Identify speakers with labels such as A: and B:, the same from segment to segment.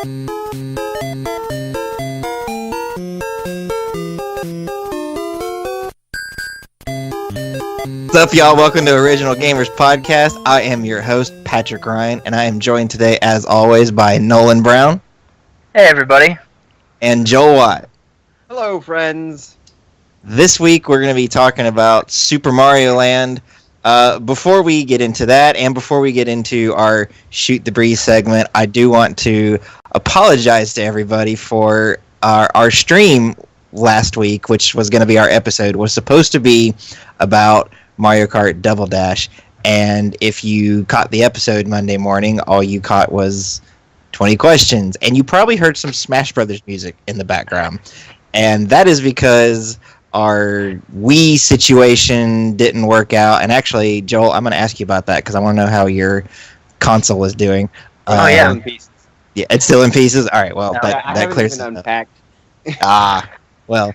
A: What's up, y'all? Welcome to Original Gamers Podcast. I am your host, Patrick Ryan, and I am joined today, as always, by Nolan Brown.
B: Hey, everybody.
A: And Joel Watt.
C: Hello, friends.
A: This week, we're going to be talking about Super Mario Land. Before we get into that, and before we get into our Shoot the Breeze segment, I do want to apologize to everybody for our stream last week, which was going to be our episode, was supposed to be about Mario Kart Double Dash, and if you caught the episode Monday morning, all you caught was 20 questions, and you probably heard some Smash Brothers music in the background, and that is because our Wii situation didn't work out. And actually, Joel, I'm going to ask you about that because I want to know how your console is doing.
B: Yeah,
C: in pieces.
A: Yeah, it's still in pieces. All right, well,
C: No,
A: that clears it up.
C: Unpacked.
A: Well,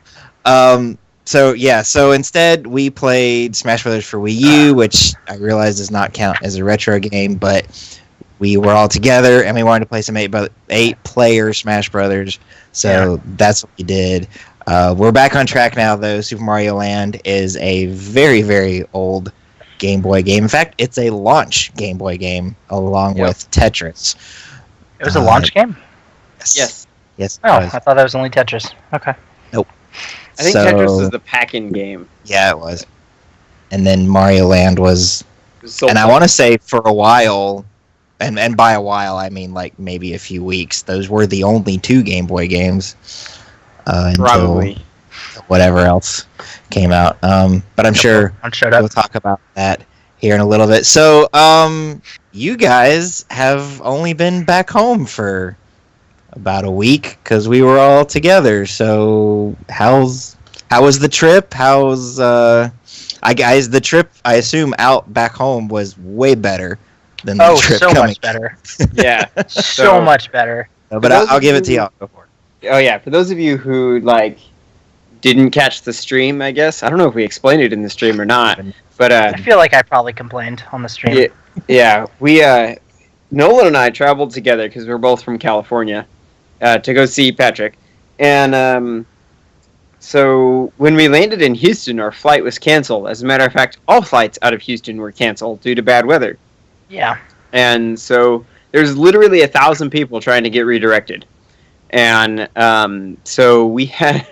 A: so instead we played Smash Brothers for Wii U, which I realize does not count as a retro game, but we were all together and we wanted to play some 8-player Smash Brothers, so that's what we did. We're back on track now, though. Super Mario Land is a very, very old Game Boy game. In fact, it's a launch Game Boy game along with Tetris.
B: It was a launch game?
A: Yes. Yes.
B: Oh, I thought that was only Tetris. Okay.
A: Nope.
C: I think Tetris is the pack-in game.
A: Yeah, it was. And then Mario Land was... and I want to say for a while, and by a while I mean like maybe a few weeks, those were the only 2 Game Boy games. Until whatever else came out. But I'm sure we'll talk about that here in a little bit. So, you guys have only been back home for about a week because we were all together. So, how was the trip? The trip, I assume, out back home was way better than the trip coming.
B: Much better.
C: Yeah.
B: so much better.
A: But I'll give it to y'all. Go for it.
C: Oh, yeah. For those of you who, didn't catch the stream, I guess. I don't know if we explained it in the stream or not. But
B: I feel like I probably complained on the stream.
C: Yeah. We, Nolan and I traveled together because we're both from California to go see Patrick. And so when we landed in Houston, our flight was canceled. As a matter of fact, all flights out of Houston were canceled due to bad weather.
B: Yeah.
C: And so there's literally 1,000 people trying to get redirected. And so we had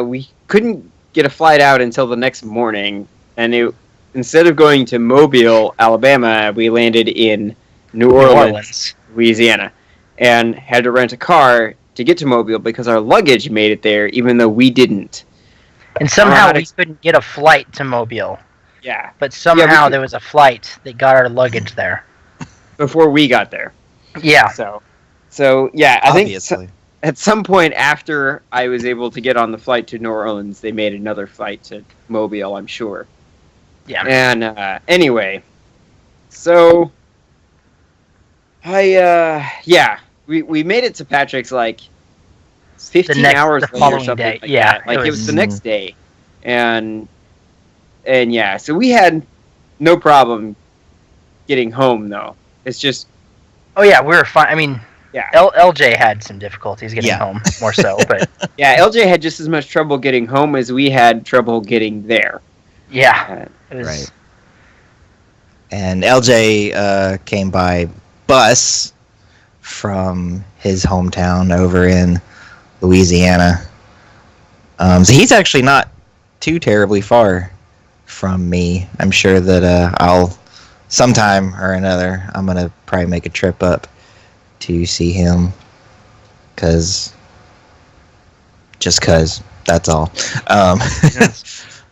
C: we couldn't get a flight out until the next morning, and instead of going to Mobile, Alabama, we landed in New Orleans, Louisiana, and had to rent a car to get to Mobile because our luggage made it there, even though we didn't.
B: And somehow we couldn't get a flight to Mobile.
C: Yeah.
B: But somehow there was a flight that got our luggage there.
C: Before we got there.
B: Yeah.
C: So yeah,
A: Obviously.
C: I think at some point after I was able to get on the flight to New Orleans, they made another flight to Mobile, I'm sure.
B: Yeah.
C: And anyway, so we made it to Patrick's 15 hours later or something
B: day.
C: Like that. It was the next day, and yeah, so we had no problem getting home though. It's just.
B: Oh yeah, we were fine. I mean.
C: Yeah.
B: LJ had some difficulties getting home, more so, but
C: yeah, LJ had just as much trouble getting home as we had trouble getting there.
B: Yeah, it was...
A: right. And LJ came by bus from his hometown over in Louisiana. So he's actually not too terribly far from me. I'm sure that I'll sometime or another I'm gonna probably make a trip up to see him, cause that's all.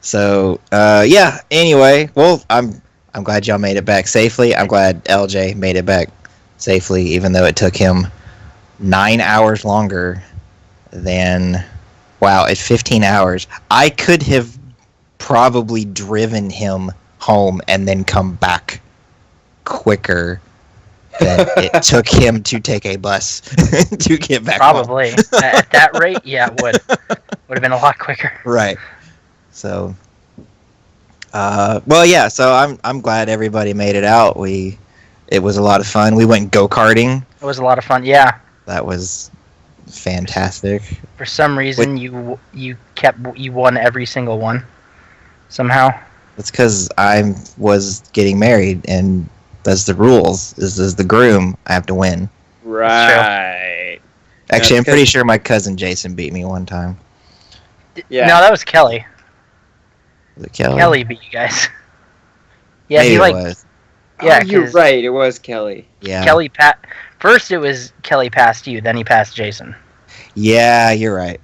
A: So anyway, well, I'm glad y'all made it back safely. I'm glad LJ made it back safely, even though it took him 9 hours longer than at 15 hours. I could have probably driven him home and then come back quicker than it took him to take a bus to get back
B: probably
A: home.
B: At that rate, yeah, it would have been a lot quicker.
A: Right. So so I'm glad everybody made it out. It was a lot of fun. We went go-karting.
B: It was a lot of fun, yeah.
A: That was fantastic.
B: For some reason, you won every single one somehow.
A: It's because I was getting married, and that's the rules. Is the groom, I have to win.
C: Right.
A: Actually, I'm pretty sure my cousin Jason beat me one time.
B: Yeah. No, that was Kelly.
A: Was it Kelly?
B: Kelly beat you guys. Yeah,
A: Maybe
B: he
A: it was.
B: Yeah,
C: you're right. It was Kelly.
A: Yeah.
B: Kelly First, it was Kelly passed you. Then he passed Jason.
A: Yeah, you're right.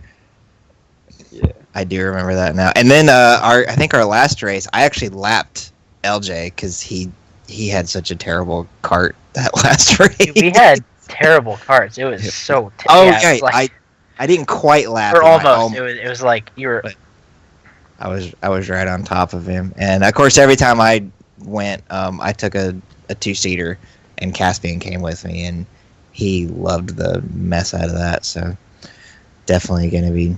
C: Yeah,
A: I do remember that now. And then I think our last race, I actually lapped LJ because he had such a terrible cart that last race.
B: We had terrible carts. It was so.
A: I didn't quite lap.
B: Or almost. It was like you were.
A: But I was right on top of him, and of course every time I went, I took a 2-seater, and Caspian came with me, and he loved the mess out of that. So definitely going to be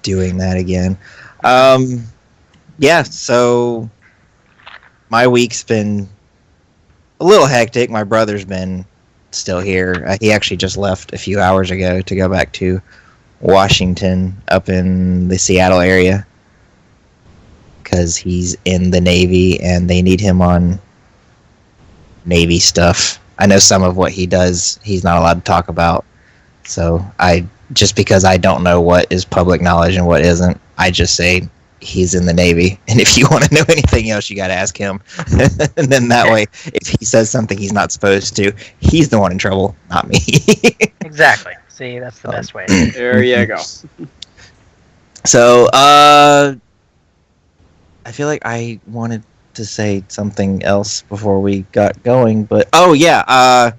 A: doing that again. Yeah, so my week's been a little hectic. My brother's been still here. He actually just left a few hours ago to go back to Washington up in the Seattle area because he's in the Navy and they need him on Navy stuff. I know some of what he does he's not allowed to talk about. So just because I don't know what is public knowledge and what isn't, I just say he's in the Navy. And if you want to know anything else, you got to ask him. And then that way, if he says something he's not supposed to, he's the one in trouble, not me.
B: Exactly. See, that's the best way.
C: There you go.
A: So, I feel like I wanted to say something else before we got going, but I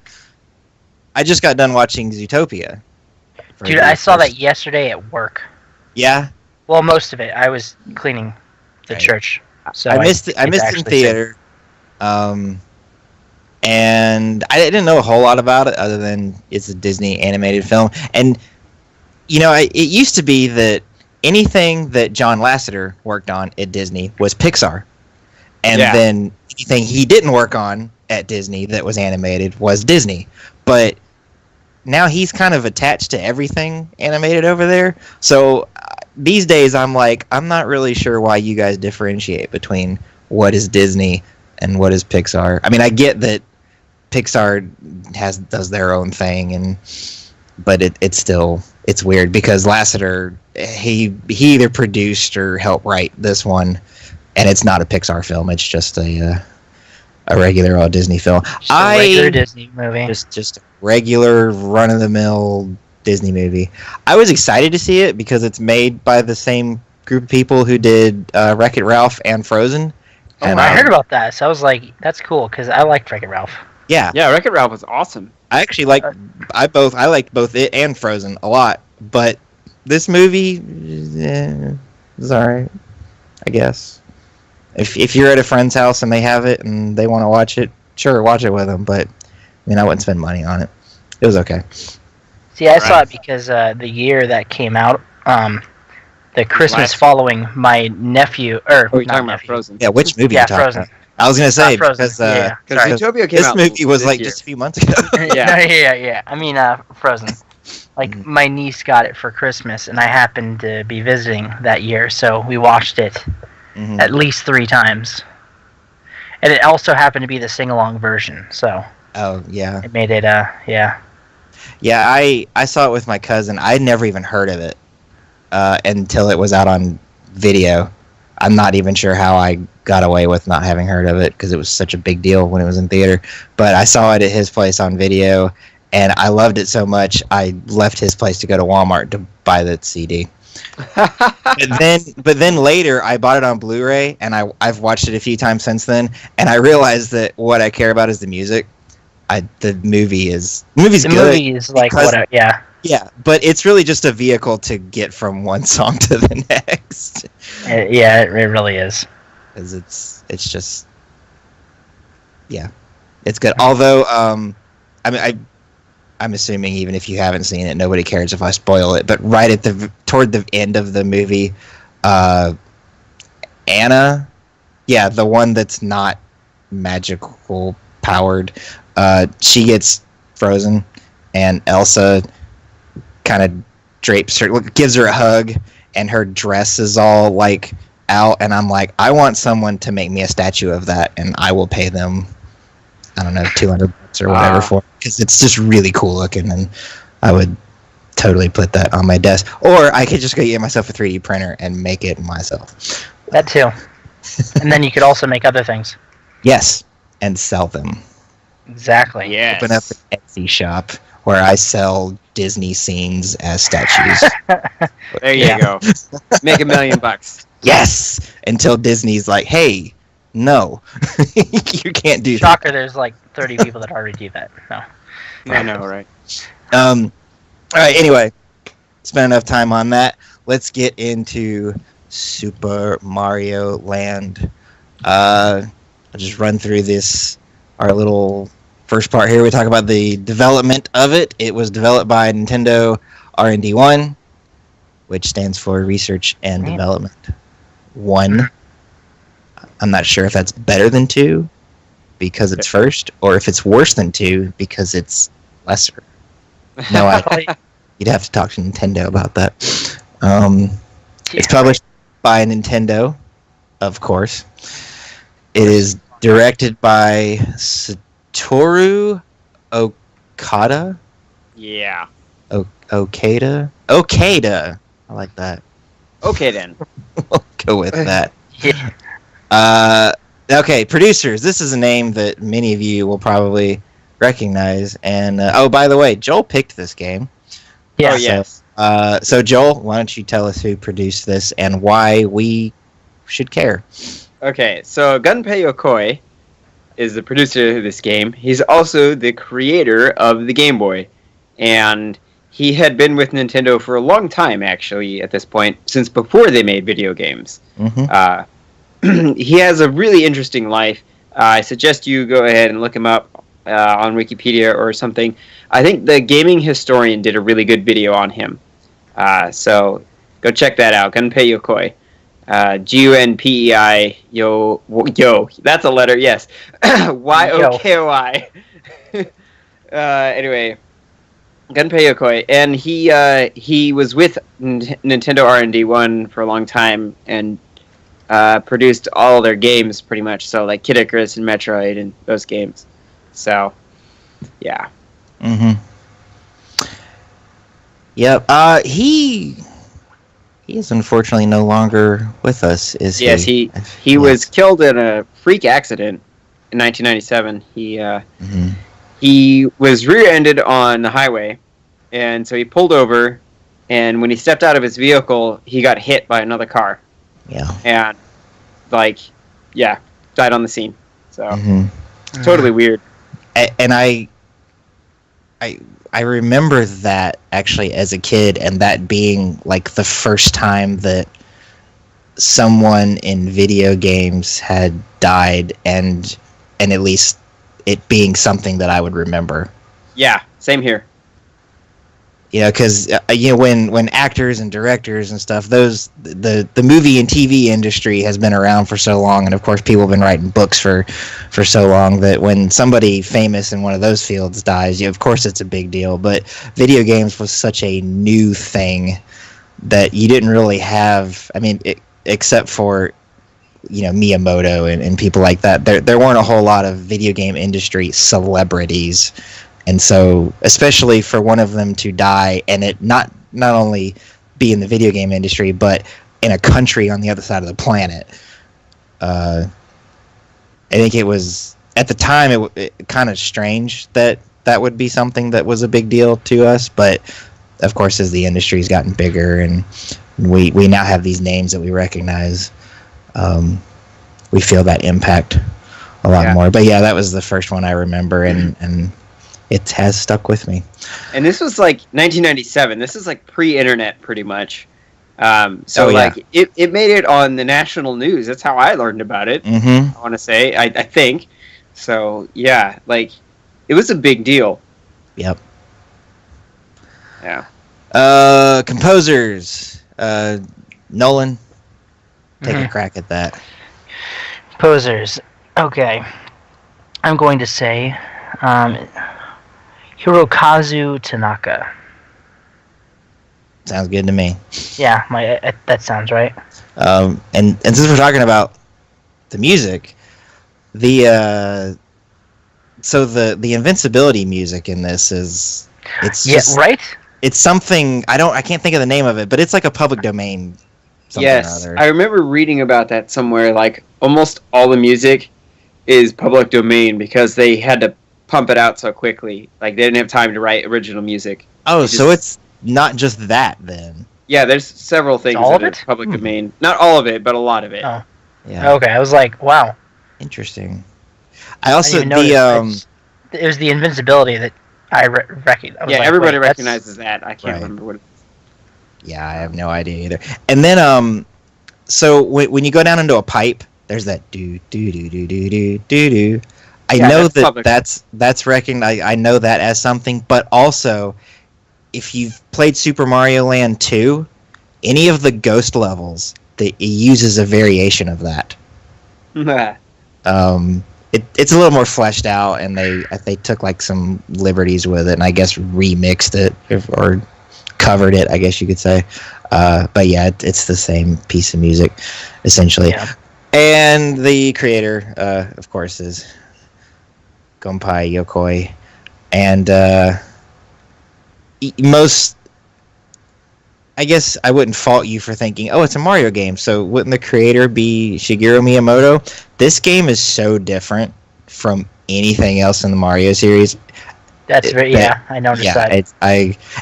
A: just got done watching Zootopia.
B: Dude, I saw that yesterday at work.
A: Yeah?
B: Well, most of it. I was cleaning the church. So
A: I missed it in theater. And I didn't know a whole lot about it other than it's a Disney animated film. And, it used to be that anything that John Lasseter worked on at Disney was Pixar. And then anything he didn't work on at Disney that was animated was Disney. But now he's kind of attached to everything animated over there. So these days I'm like, I'm not really sure why you guys differentiate between what is Disney and what is Pixar. I mean, I get that Pixar does their own thing, but it's weird because Lasseter he either produced or helped write this one, and it's not a Pixar film. It's just a regular old Disney film.
B: Just a regular Disney movie.
A: Just a regular run of the mill Disney movie. I was excited to see it because it's made by the same group of people who did Wreck-It Ralph and Frozen.
B: And I heard about that, so I was like, that's cool because I liked Wreck-It Ralph.
A: Yeah,
C: Wreck-It Ralph was awesome.
A: I actually liked I liked both it and Frozen a lot, but this movie is alright, I guess. If you're at a friend's house and they have it and they want to watch it, sure, watch it with them. But I wouldn't spend money on it. It was okay.
B: See, I saw it because the year that came out, the Christmas following my nephew,
C: you're talking about Frozen.
A: Yeah, which movie?
B: Yeah, Frozen.
A: About? I was gonna say because
C: Zootopia came out.
A: This movie was like
C: year.
A: just a few months ago.
B: Yeah. I mean, Frozen. Like my niece got it for Christmas, and I happened to be visiting that year, so we watched it at least 3 times. And it also happened to be the sing-along version, so.
A: Oh yeah.
B: It made it yeah.
A: Yeah, I saw it with my cousin. I'd never even heard of it until it was out on video. I'm not even sure how I got away with not having heard of it because it was such a big deal when it was in theater. But I saw it at his place on video, and I loved it so much I left his place to go to Walmart to buy the CD. but then later I bought it on Blu-ray, and I've watched it a few times since then, and I realized that what I care about is the music. The movie's good. The
B: movie is like
A: Yeah, but it's really just a vehicle to get from one song to the next.
B: Yeah, it really is.
A: Because it's just, yeah, it's good. Although, I'm assuming even if you haven't seen it, nobody cares if I spoil it. But right toward the end of the movie, Anna, yeah, the one that's not magical powered, she gets frozen, and Elsa kind of drapes her, gives her a hug, and her dress is all like out, and I'm like, I want someone to make me a statue of that, and I will pay them, I don't know, $200 or whatever for it, because it's just really cool looking, and I would totally put that on my desk. Or I could just go get myself a 3D printer and make it myself.
B: That too. And then you could also make other things.
A: Yes, and sell them.
B: Exactly.
C: Yes.
A: Open up an Etsy shop where I sell Disney scenes as statues.
C: There you go. Make $1 million.
A: Yes! Until Disney's like, hey, no. You can't do
B: Shocker, there's like 30 people that already do that. No.
C: I know, right?
A: All right, anyway. Spent enough time on that. Let's get into Super Mario Land. I'll just run through our little first part here. We talk about the development of it. It was developed by Nintendo R&D 1, which stands for Research and Development 1. I'm not sure if that's better than 2 because it's first, or if it's worse than 2 because it's lesser. No, you'd have to talk to Nintendo about that. It's published by Nintendo, of course. It is directed by Satoru Okada.
C: Yeah.
A: Okada. Okada. I like that.
C: Okay then.
A: We'll go with that.
B: Yeah.
A: Okay, producers. This is a name that many of you will probably recognize. And by the way, Joel picked this game.
B: Yeah.
C: Oh yes.
A: So Joel, why don't you tell us who produced this and why we should care?
C: Okay, so Gunpei Yokoi is the producer of this game. He's also the creator of the Game Boy. And he had been with Nintendo for a long time, actually, at this point, since before they made video games.
A: Mm-hmm.
C: He has a really interesting life. I suggest you go ahead and look him up on Wikipedia or something. I think the Gaming Historian did a really good video on him. So go check that out, Gunpei Yokoi. Gunpei, yo, that's a letter, yes. Yokoi. Anyway, Gunpei Yokoi, and he was with Nintendo R&D 1 for a long time, and produced all their games pretty much, so like Kid Icarus and Metroid and those games. So, yeah.
A: Mm-hmm. Yep. He is unfortunately no longer with us, is he?
C: Yes, he was killed in a freak accident in 1997. He was rear-ended on the highway, and so he pulled over, and when he stepped out of his vehicle, he got hit by another car.
A: Yeah.
C: And, died on the scene. So, totally weird.
A: And I remember that actually as a kid, and that being like the first time that someone in video games had died, and at least it being something that I would remember.
C: Yeah, same here.
A: You know, because when actors and directors and stuff, the movie and TV industry has been around for so long, and of course people have been writing books for so long, that when somebody famous in one of those fields dies, of course it's a big deal. But video games was such a new thing that you didn't really have. I mean, except for Miyamoto and people like that, there weren't a whole lot of video game industry celebrities. And so, especially for one of them to die, and it not only be in the video game industry, but in a country on the other side of the planet, I think it was, at the time, it kind of strange that would be something that was a big deal to us. But, of course, as the industry's gotten bigger and we now have these names that we recognize, we feel that impact a lot more. But, yeah, that was the first one I remember, and it has stuck with me.
C: And this was like 1997. This is like pre-internet, pretty much. It made it on the national news. That's how I learned about it. I want to say, I think. So yeah, like it was a big deal.
A: Yep.
C: Yeah.
A: Composers. Nolan, take a crack at that.
B: Composers. Okay. I'm going to say. Hirokazu Tanaka.
A: Sounds good to me.
B: Yeah, that sounds right.
A: And since we're talking about the music, the invincibility music in this is
B: right.
A: It's something I can't think of the name of it, but it's like a public domain.
C: Yes, I remember reading about that somewhere. Like almost all the music is public domain because they had to pump it out so quickly. Like they didn't have time to write original music.
A: Oh, so it's not just that then.
C: Yeah, there's several things that are public domain. Not all of it, but a lot of it.
B: Oh. Yeah. Okay, I was like, wow.
A: Interesting. I also
B: it was the invincibility that I recognized.
C: Yeah, everybody recognizes that. I can't remember what it is.
A: Yeah, I have no idea either. And then so when you go down into a pipe, there's that do do do do do do do do. I know that's recognized. I know that as something, but also if you've played Super Mario Land 2, any of the ghost levels, it uses a variation of that. It's a little more fleshed out, and they took like some liberties with it, and I guess remixed it or covered it, I guess you could say. But yeah, it's the same piece of music, essentially. Yeah. And the creator, of course, is Gunpei Yokoi, and I guess I wouldn't fault you for thinking, oh, it's a Mario game, so wouldn't the creator be Shigeru Miyamoto? This game is so different from anything else in the Mario series.
B: I noticed that.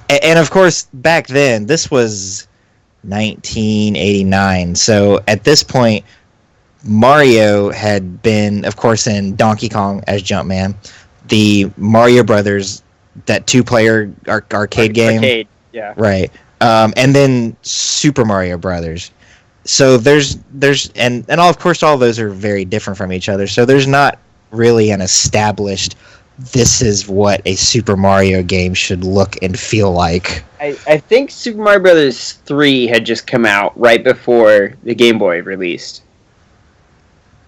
A: And of course, back then, this was 1989, so at this point, Mario had been, of course, in Donkey Kong as Jumpman, the Mario Brothers, that two-player arcade game.
C: Arcade, yeah.
A: Right. And then Super Mario Brothers. So there's and all, of course, all those are very different from each other. So there's not really an established, this is what a Super Mario game should look and feel like.
C: I think Super Mario Brothers 3 had just come out right before the Game Boy released.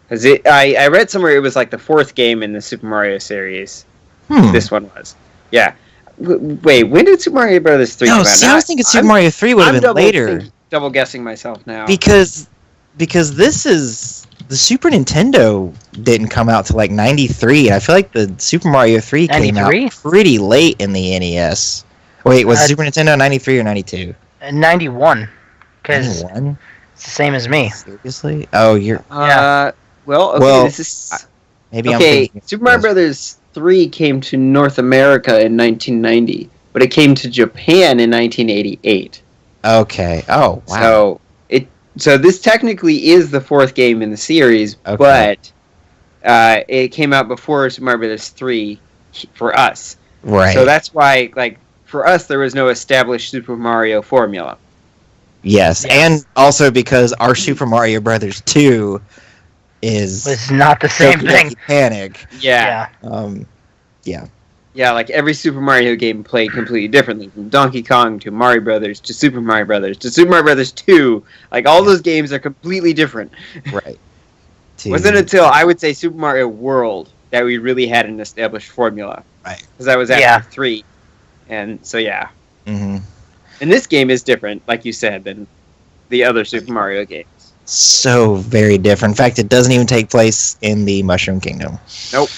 C: Because I read somewhere it was like the fourth game in the Super Mario series. This one was. Yeah. Wait, when did Super Mario Brothers 3 come out?
A: I was thinking Super Mario 3 would have been later.
C: Double guessing myself now.
A: Because this is... The Super Nintendo didn't come out till like 93. I feel like the Super Mario 3 came out pretty late in the NES. Wait, was Super Nintendo 93 or 92?
B: 91. Because
A: 91?
B: It's the same as me.
A: Seriously? Oh, you're...
C: yeah. This is...
A: Maybe I'm thinking...
C: Super Mario Brothers 3 came to North America in 1990, but it came to Japan in 1988.
A: Okay. Oh, wow.
C: So this technically is the fourth game in the series, but it came out before Super Mario Brothers 3 for us.
A: Right.
C: So that's why, like, for us, there was no established Super Mario formula.
A: Yes, and also because our Super Mario Brothers 2
B: was not the same thing.
A: Panic.
C: Yeah.
A: Yeah.
C: Yeah, like every Super Mario game played completely differently. From Donkey Kong to Mario Brothers to Super Mario Brothers to Super Mario Brothers 2. Like, all those games are completely different.
A: Right.
C: Wasn't until, I would say, Super Mario World that we really had an established formula.
A: Right.
C: Because that was after 3. And so, yeah.
A: Mm-hmm.
C: And this game is different, like you said, than the other Super Mario games.
A: So very different. In fact, it doesn't even take place in the Mushroom Kingdom.
C: Nope.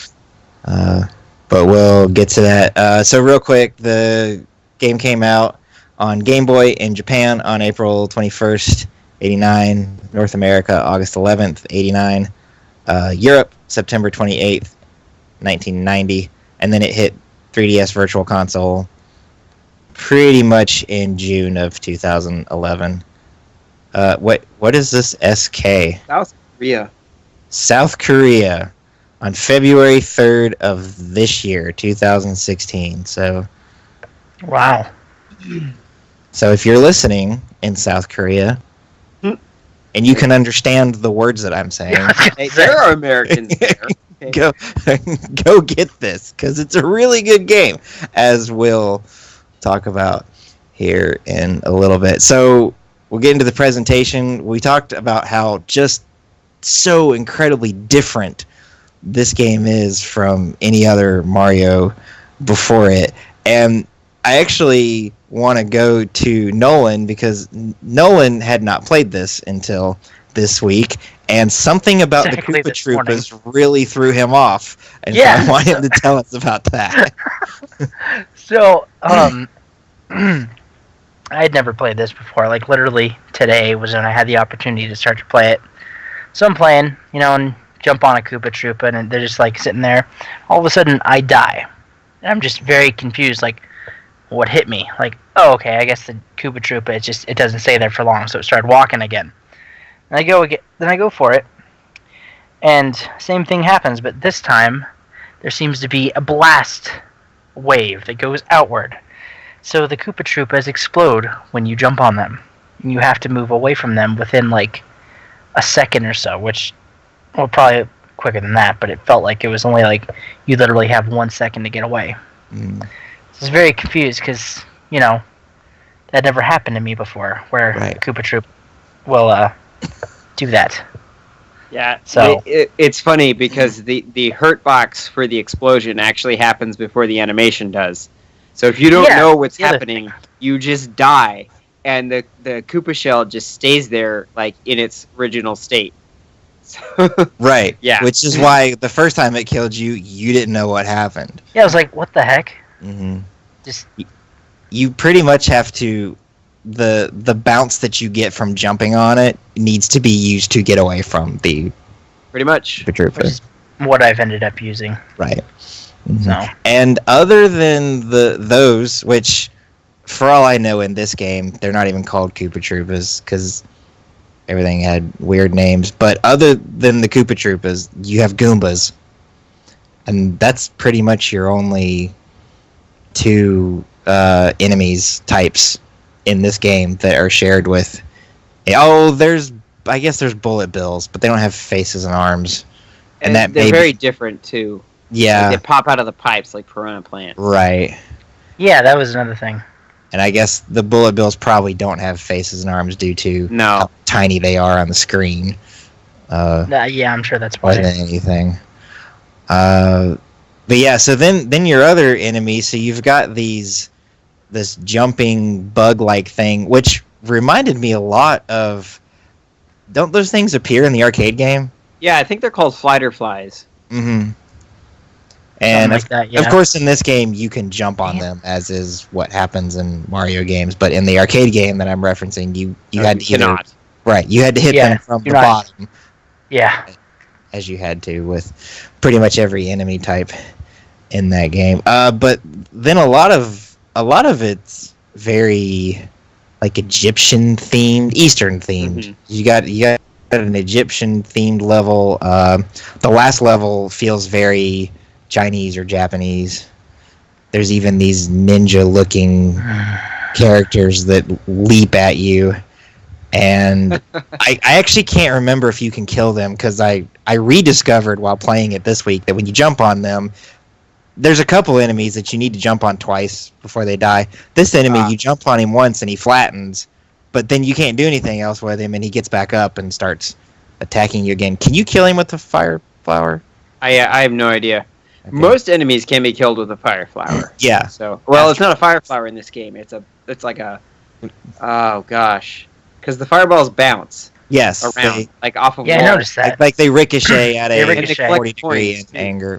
A: But we'll get to that. So real quick, the game came out on Game Boy in Japan on April 21st, 89. North America, August 11th, 89. Europe, September 28th, 1990. And then it hit 3DS Virtual Console pretty much in June of 2011. What is this SK?
C: South Korea.
A: South Korea. On February 3rd of this year, 2016. So,
B: wow.
A: So if you're listening in South Korea, and you can understand the words that I'm saying,
C: hey, there are Americans there.
A: go get this, because it's a really good game, as we'll talk about here in a little bit. So we'll get into the presentation. We talked about how just so incredibly different this game is from any other Mario before it, and I actually want to go to Nolan because Nolan had not played this until this week, and something about
B: Exactly
A: the
B: this
A: Koopa
B: morning.
A: Troopas really threw him off, and
B: Yeah.
A: so I want him to tell us about that.
B: So, I had never played this before. Like, literally today was when I had the opportunity to start to play it. So I'm playing, and jump on a Koopa Troopa, and they're just, like, sitting there. All of a sudden, I die. And I'm just very confused, like, what hit me? Like, oh, okay, I guess the Koopa Troopa, it doesn't stay there for long, so it started walking again. And then I go for it, and same thing happens, but this time, there seems to be a blast wave that goes outward. So the Koopa Troopas explode when you jump on them. And you have to move away from them within like a second or so, which, well, probably quicker than that, but it felt like it was only like you literally have 1 second to get away. So I was very confused because, that never happened to me before, where
A: Right.
B: a Koopa Troop will do that.
C: Yeah,
B: So-
C: it's funny because the hurt box for the explosion actually happens before the animation does. So if you don't
B: Yeah,
C: know what's
B: the other
C: happening, you just die, and the Koopa shell just stays there like in its original state. So,
A: Right.
C: Yeah.
A: Which is why the first time it killed you, you didn't know what happened.
B: Yeah, I was like, what the heck?
A: Hmm
B: Just
A: You pretty much have to. The bounce that you get from jumping on it needs to be used to get away from the
C: pretty much.
B: which
A: Troopa.
B: is what I've ended up using.
A: Right. Mhm.
B: So
A: And other than those, which for all I know in this game, they're not even called Koopa Troopas because everything had weird names. But other than the Koopa Troopas, you have Goombas. And that's pretty much your only two enemies types in this game that are shared with. I guess there's bullet bills, but they don't have faces and arms. And that
C: they're
A: may be-
C: very different too.
A: Yeah,
C: Like, they pop out of the pipes like piranha plants.
A: right.
B: yeah, that was another thing.
A: And I guess the bullet bills probably don't have faces and arms due to
C: No.
A: how tiny they are on the screen.
B: Yeah, I'm sure that's
A: More
B: why.
A: than anything. But yeah, so then your other enemy, so you've got this jumping bug-like thing, which reminded me a lot of. Don't those things appear in the arcade game?
C: Yeah, I think they're called flighter flies.
A: Mm-hmm. And
B: Something like that, yeah.
A: of course, in this game, you can jump on them, as is what happens in Mario games. But in the arcade game that I'm referencing, you had to either,
C: cannot.
A: right, you had to hit
B: Yeah,
A: them from the
B: you're not-
A: bottom,
B: Yeah,
A: as you had to with pretty much every enemy type in that game. But then a lot of it's very like Egyptian themed, Eastern themed.
C: Mhm.
A: You got an Egyptian themed level. The last level feels very Chinese or Japanese. There's even these ninja looking characters that leap at you. And I actually can't remember if you can kill them because I rediscovered while playing it this week that when you jump on them, there's a couple enemies that you need to jump on twice before they die. This enemy, you jump on him once and he flattens, but then you can't do anything else with him and he gets back up and starts attacking you again. Can you kill him with the fire flower?
C: I have no idea.
A: Okay.
C: Most enemies can be killed with a fire flower.
A: Yeah.
C: So, well, it's not a fire flower in this game. It's like a, oh gosh, because the fireballs bounce
A: Yes.
C: around, like off of
B: yeah, I
C: walls.
B: noticed that.
A: Like they ricochet at
B: They
A: a
B: ricochet.
A: 40 degree
C: Coins, too.
A: anger.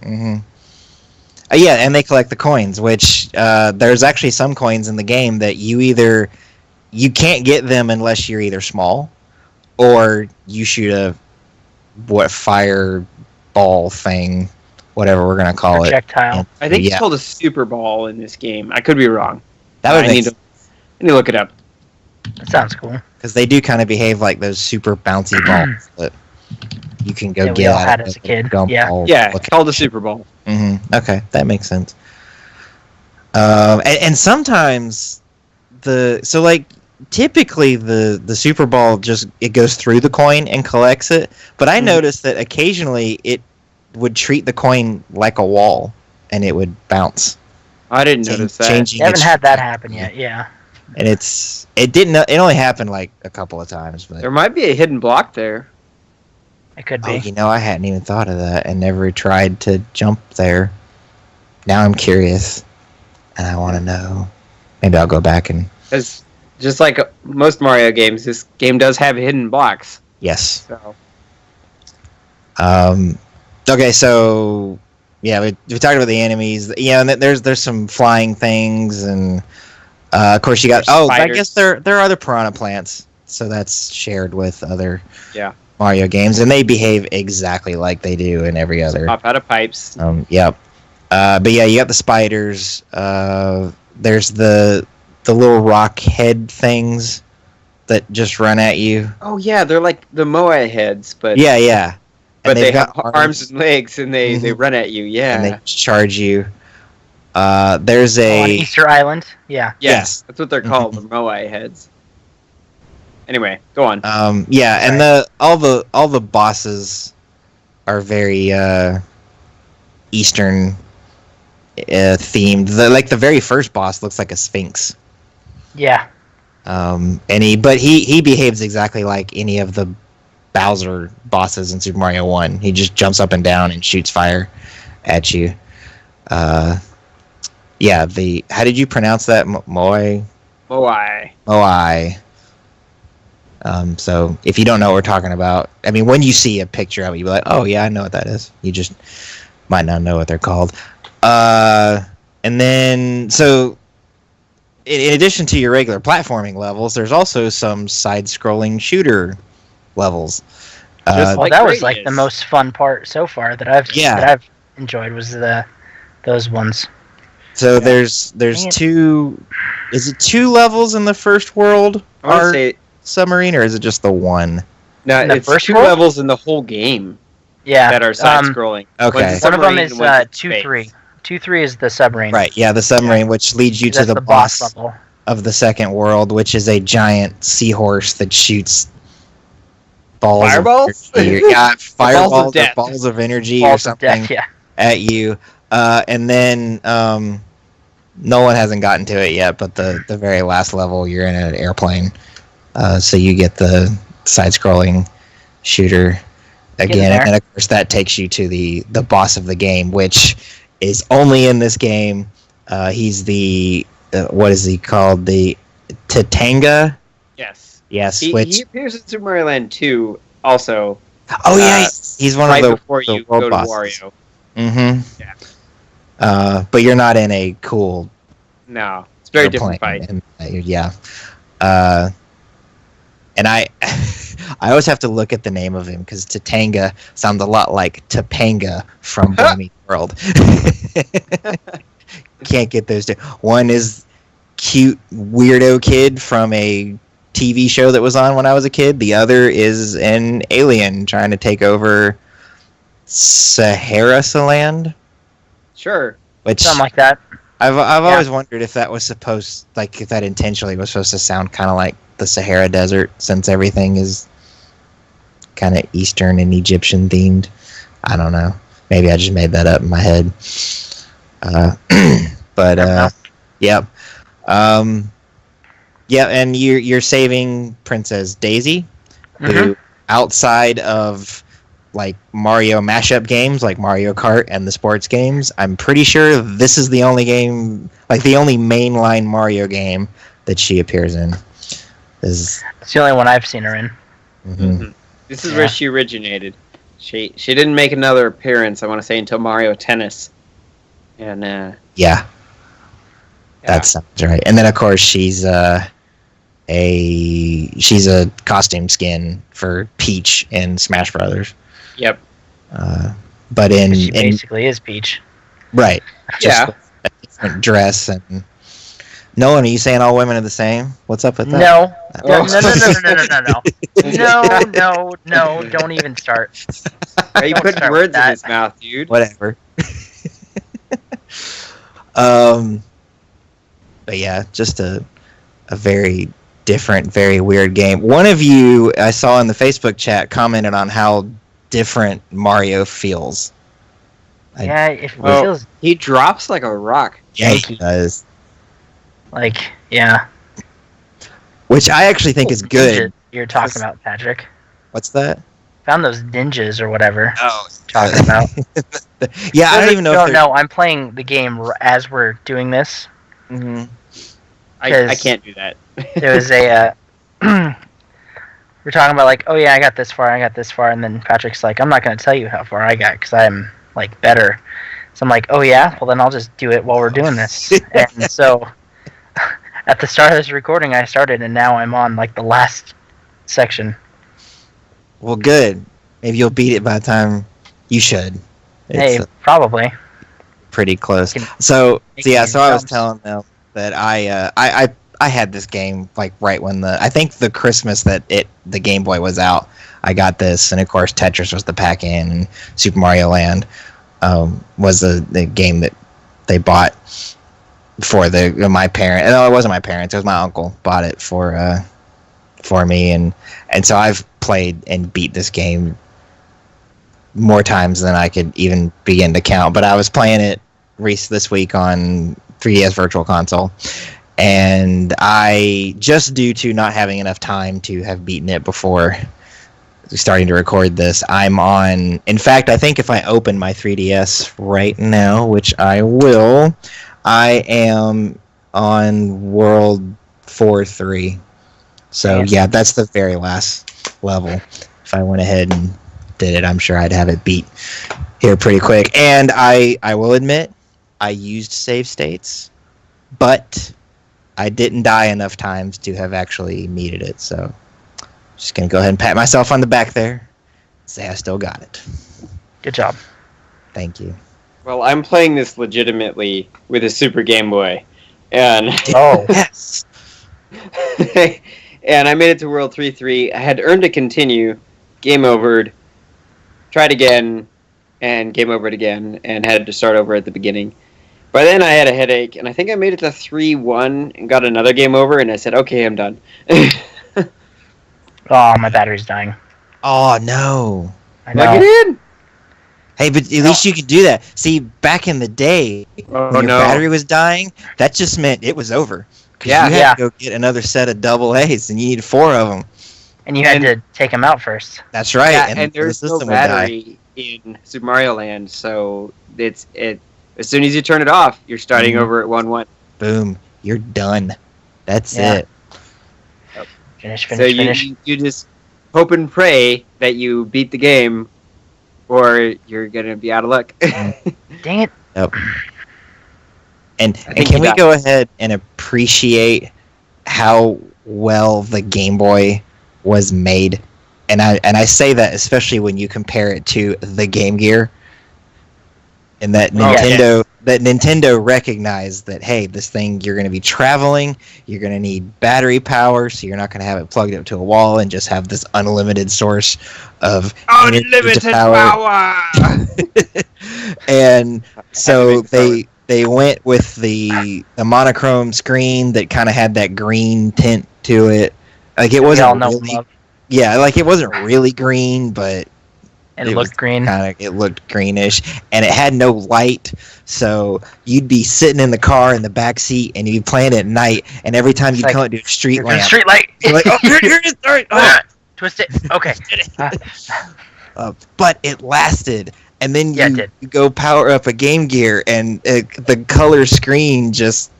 A: Yeah, and they collect the coins, which there's actually some coins in the game that you can't get them unless you're either small or you shoot a fireball thing, whatever we're gonna call it.
B: Projectile.
C: I think
A: Yeah.
C: it's called a super ball in this game. I could be wrong.
A: That would
C: I
A: make
C: need to look it up.
B: That sounds cool.
A: because they do kind of behave like those super bouncy balls that you can go
B: Yeah, we
A: get
B: all
A: out
B: had
A: of
B: as a
A: the
B: kid.
A: gumball
B: Yeah.
C: Yeah, it's
A: looking-
C: called a super ball.
A: Okay, that makes sense. And sometimes typically the Super Ball it goes through the coin and collects it, but I noticed that occasionally it would treat the coin like a wall and it would bounce.
C: I didn't notice that.
A: Changing
B: You haven't
A: its-
B: had that happen yet. Yeah.
A: and it only happened like a couple of times, but
C: There might be a hidden block there.
B: It could be.
A: I hadn't even thought of that and never tried to jump there. Now I'm curious. and I want to know. Maybe I'll go back and.
C: Because just like most Mario games, this game does have hidden blocks.
A: Yes.
C: So.
A: Okay, so yeah, we talked about the enemies. Yeah, and there's some flying things, and of course you got.
C: There's
A: I
C: spiders.
A: guess there are other piranha plants, so that's shared with other
C: Yeah.
A: Mario games, and they behave exactly like they do in every other.
C: Pop out of pipes.
A: Yep. But yeah, you got the spiders. There's the little rock head things that just run at you.
C: Oh yeah, they're like the Moai heads, but
A: Yeah.
C: but
A: And
C: they
A: they've
C: have
A: got
C: arms and legs, and they run at you. Yeah.
A: and they charge you. There's
B: On
A: a
B: Easter Island. Yeah.
A: yes.
C: That's what they're called, the Moai heads. Anyway, go on.
A: Yeah, and all the bosses are very Eastern themed. The very first boss looks like a sphinx.
B: Yeah.
A: And he behaves exactly like any of the Bowser bosses in Super Mario 1. He just jumps up and down and shoots fire at you. Yeah, how did you pronounce that? Moai?
C: Moai.
A: So if you don't know what we're talking about, I mean, when you see a picture of it, you'll be like, oh yeah, I know what that is. You just might not know what they're called. And then, so in addition to your regular platforming levels, there's also some side-scrolling shooter levels.
C: Like
B: that was
C: Radius.
B: like the most fun part so far that I've enjoyed was those ones.
A: So there's two. Is it 2 levels in the first world?
C: I want to say
A: submarine, or is it just the one?
C: no.
B: In the
C: It's
B: first
C: 2
B: world?
C: levels in the whole game
B: Yeah.
C: that are side-scrolling.
A: Okay.
C: One's a
B: One of them
C: submarine
B: is
C: and one's in
B: 2-3.
C: space.
B: 2-3 is the submarine.
A: Right. Yeah, the submarine, which leads you to
B: That's
A: the boss
B: level.
A: of the second world, which is a giant seahorse that shoots balls.
C: Fireballs?
A: Of energy. Yeah, fireballs
C: Balls of
A: or
C: death.
A: balls of energy
B: Balls
A: or
B: of
A: something
B: death, yeah.
A: at you. And then no one hasn't gotten to it yet, but the very last level, you're in an airplane. So you get the side-scrolling shooter again, and then of course that takes you to the boss of the game, which is only in this game. He's the what is he called? The Tatanga?
C: Yes.
A: Yes.
C: He appears in Super Mario Land 2 also.
A: Oh yeah, he's one
C: right
A: of the
C: before
A: the
C: you
A: world
C: go to
A: bosses.
C: Wario.
A: Mm-hmm.
C: Yeah.
A: But you're not in a cool.
C: No, it's a very different
A: airplane,
C: fight.
A: and, yeah. And I always have to look at the name of him because Tatanga sounds a lot like Topanga from Boy Meets World. Can't get those two. One is cute weirdo kid from a TV show that was on when I was a kid. The other is an alien trying to take over Sahara-Land.
C: Sure.
A: Which
B: Something like that.
A: I've always wondered if that was supposed, like, if that intentionally was supposed to sound kind of like the Sahara Desert, since everything is kind of Eastern and Egyptian themed. I don't know. Maybe I just made that up in my head. But yep. Yeah, and you're saving Princess Daisy, who outside of like Mario mashup games like Mario Kart and the sports games, I'm pretty sure this is the only game, like the only mainline Mario game that she appears in.
B: It's the only one I've seen her in.
A: Mm-hmm.
C: This is where she originated. She didn't make another appearance, I want to say, until Mario Tennis. And
A: Yeah, that sounds right. And then of course she's a costume skin for Peach in Smash Brothers.
C: Yep.
A: But
B: She basically is Peach.
A: right,
C: Yeah.
A: a different dress. And Nolan, are you saying all women are the same? What's up with that?
B: No.
C: Oh.
B: No, don't even start.
C: Are you
B: Don't
C: putting
B: start
C: words
B: with
C: in
B: that.
C: his mouth, dude?
A: Whatever. But yeah, just a very different, very weird game. One of you I saw in the Facebook chat commented on how different Mario feels.
B: Yeah, it
C: Well,
B: feels
C: he drops like a rock.
A: Yeah, he
B: janky.
A: does.
B: like, yeah.
A: Which I actually think is good.
B: Ninja you're talking about, Patrick.
A: What's that?
B: Found those ninjas or whatever.
A: Oh,
B: Talking about.
A: yeah, I don't even know.
B: No, I'm playing the game as we're doing this.
A: Mm-hmm.
C: I can't do that.
B: There was a we're talking about like, oh yeah, I got this far, and then Patrick's like, I'm not going to tell you how far I got because I'm like better. So I'm like, oh yeah, well then I'll just do it while we're doing this. And so at the start of this recording, I started, and now I'm on like the last section.
A: Well, good. Maybe you'll beat it by the time you should.
B: Hey, probably.
A: Pretty close. So I was telling them that I had this game like right when I think the Christmas that the Game Boy was out. I got this, and of course Tetris was the pack-in, and Super Mario Land was the game that they bought for my parent. No, it wasn't my parents. It was my uncle bought it for me, and so I've played and beat this game more times than I could even begin to count. But I was playing it this week on 3DS Virtual Console, and I, just due to not having enough time to have beaten it before starting to record this, I'm on, in fact, I think if I open my 3DS right now, which I will, I am on World 4-3. So yeah, that's the very last level. If I went ahead and did it, I'm sure I'd have it beat here pretty quick. And I will admit, I used save states, but I didn't die enough times to have actually meted it. So just going to go ahead and pat myself on the back there. Say I still got it.
B: Good job.
A: Thank you.
C: Well, I'm playing this legitimately with a Super Game Boy. And
B: oh,
A: yes.
C: And I made it to World 3-3. I had earned a continue, game overed, tried again, and game overed again, and had to start over at the beginning. By then I had a headache, and I think I made it to 3-1 and got another game over, and I said, okay, I'm done.
B: Oh, my battery's dying.
A: Oh, no.
B: I know.
C: Plug it in!
A: Hey, but at least you could do that. See, back in the day, when your battery was dying, that just meant it was over. Because you had to go get another set of double A's, and you need 4 of them.
B: And you had to take them out first.
A: That's right.
C: Yeah, and there's
A: the
C: no battery in Super Mario Land, so as soon as you turn it off, you're starting over at 1-1.
A: Boom. You're done. That's it.
B: Finish.
C: So you just hope and pray that you beat the game, or you're going to be out of luck.
B: Dang it.
A: Yep. And can we go ahead and appreciate how well the Game Boy was made? And I say that especially when you compare it to the Game Gear. And that Nintendo recognized that, hey, this thing, you're going to be traveling, you're going to need battery power, so you're not going to have it plugged up to a wall and just have this unlimited source of unlimited power. And so they went with the monochrome screen that kind of had that green tint to it. Like it wasn't it wasn't really green, but
B: it looked green.
A: It looked greenish, and it had no light, so you'd be sitting in the car in the back seat, and you'd be playing at night, and every time you'd come up to a street lamp, you're like, oh, here it is, sorry. Oh.
B: Twist it. Okay.
A: But it lasted, and then
B: you
A: go power up a Game Gear, and the color screen just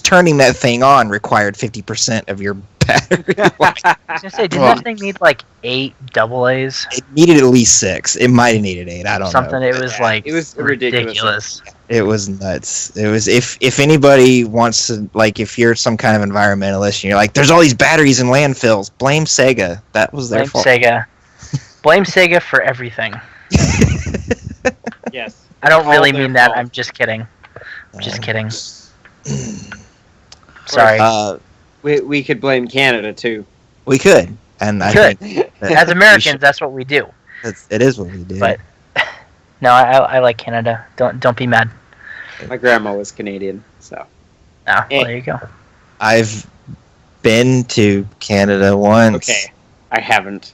A: turning that thing on required 50% of your battery.
B: I was gonna say, didn't that thing need like 8 double A's?
A: It needed at least 6. It might have needed 8. I don't know.
B: It was
C: it was ridiculous.
A: It was nuts. It was if anybody wants to, like, if you're some kind of environmentalist and you're like, there's all these batteries in landfills, blame Sega. That was their fault.
B: Blame Sega for everything.
C: Yes.
B: I don't really mean that. I'm just kidding. Just kidding. Sorry.
C: We could blame Canada too.
A: We could, and I think
B: as Americans, that's what we do.
A: It is what we do.
B: But no, I like Canada. Don't be mad.
C: My grandma was Canadian, so.
B: Well, there you go.
A: I've been to Canada once.
C: Okay, I haven't.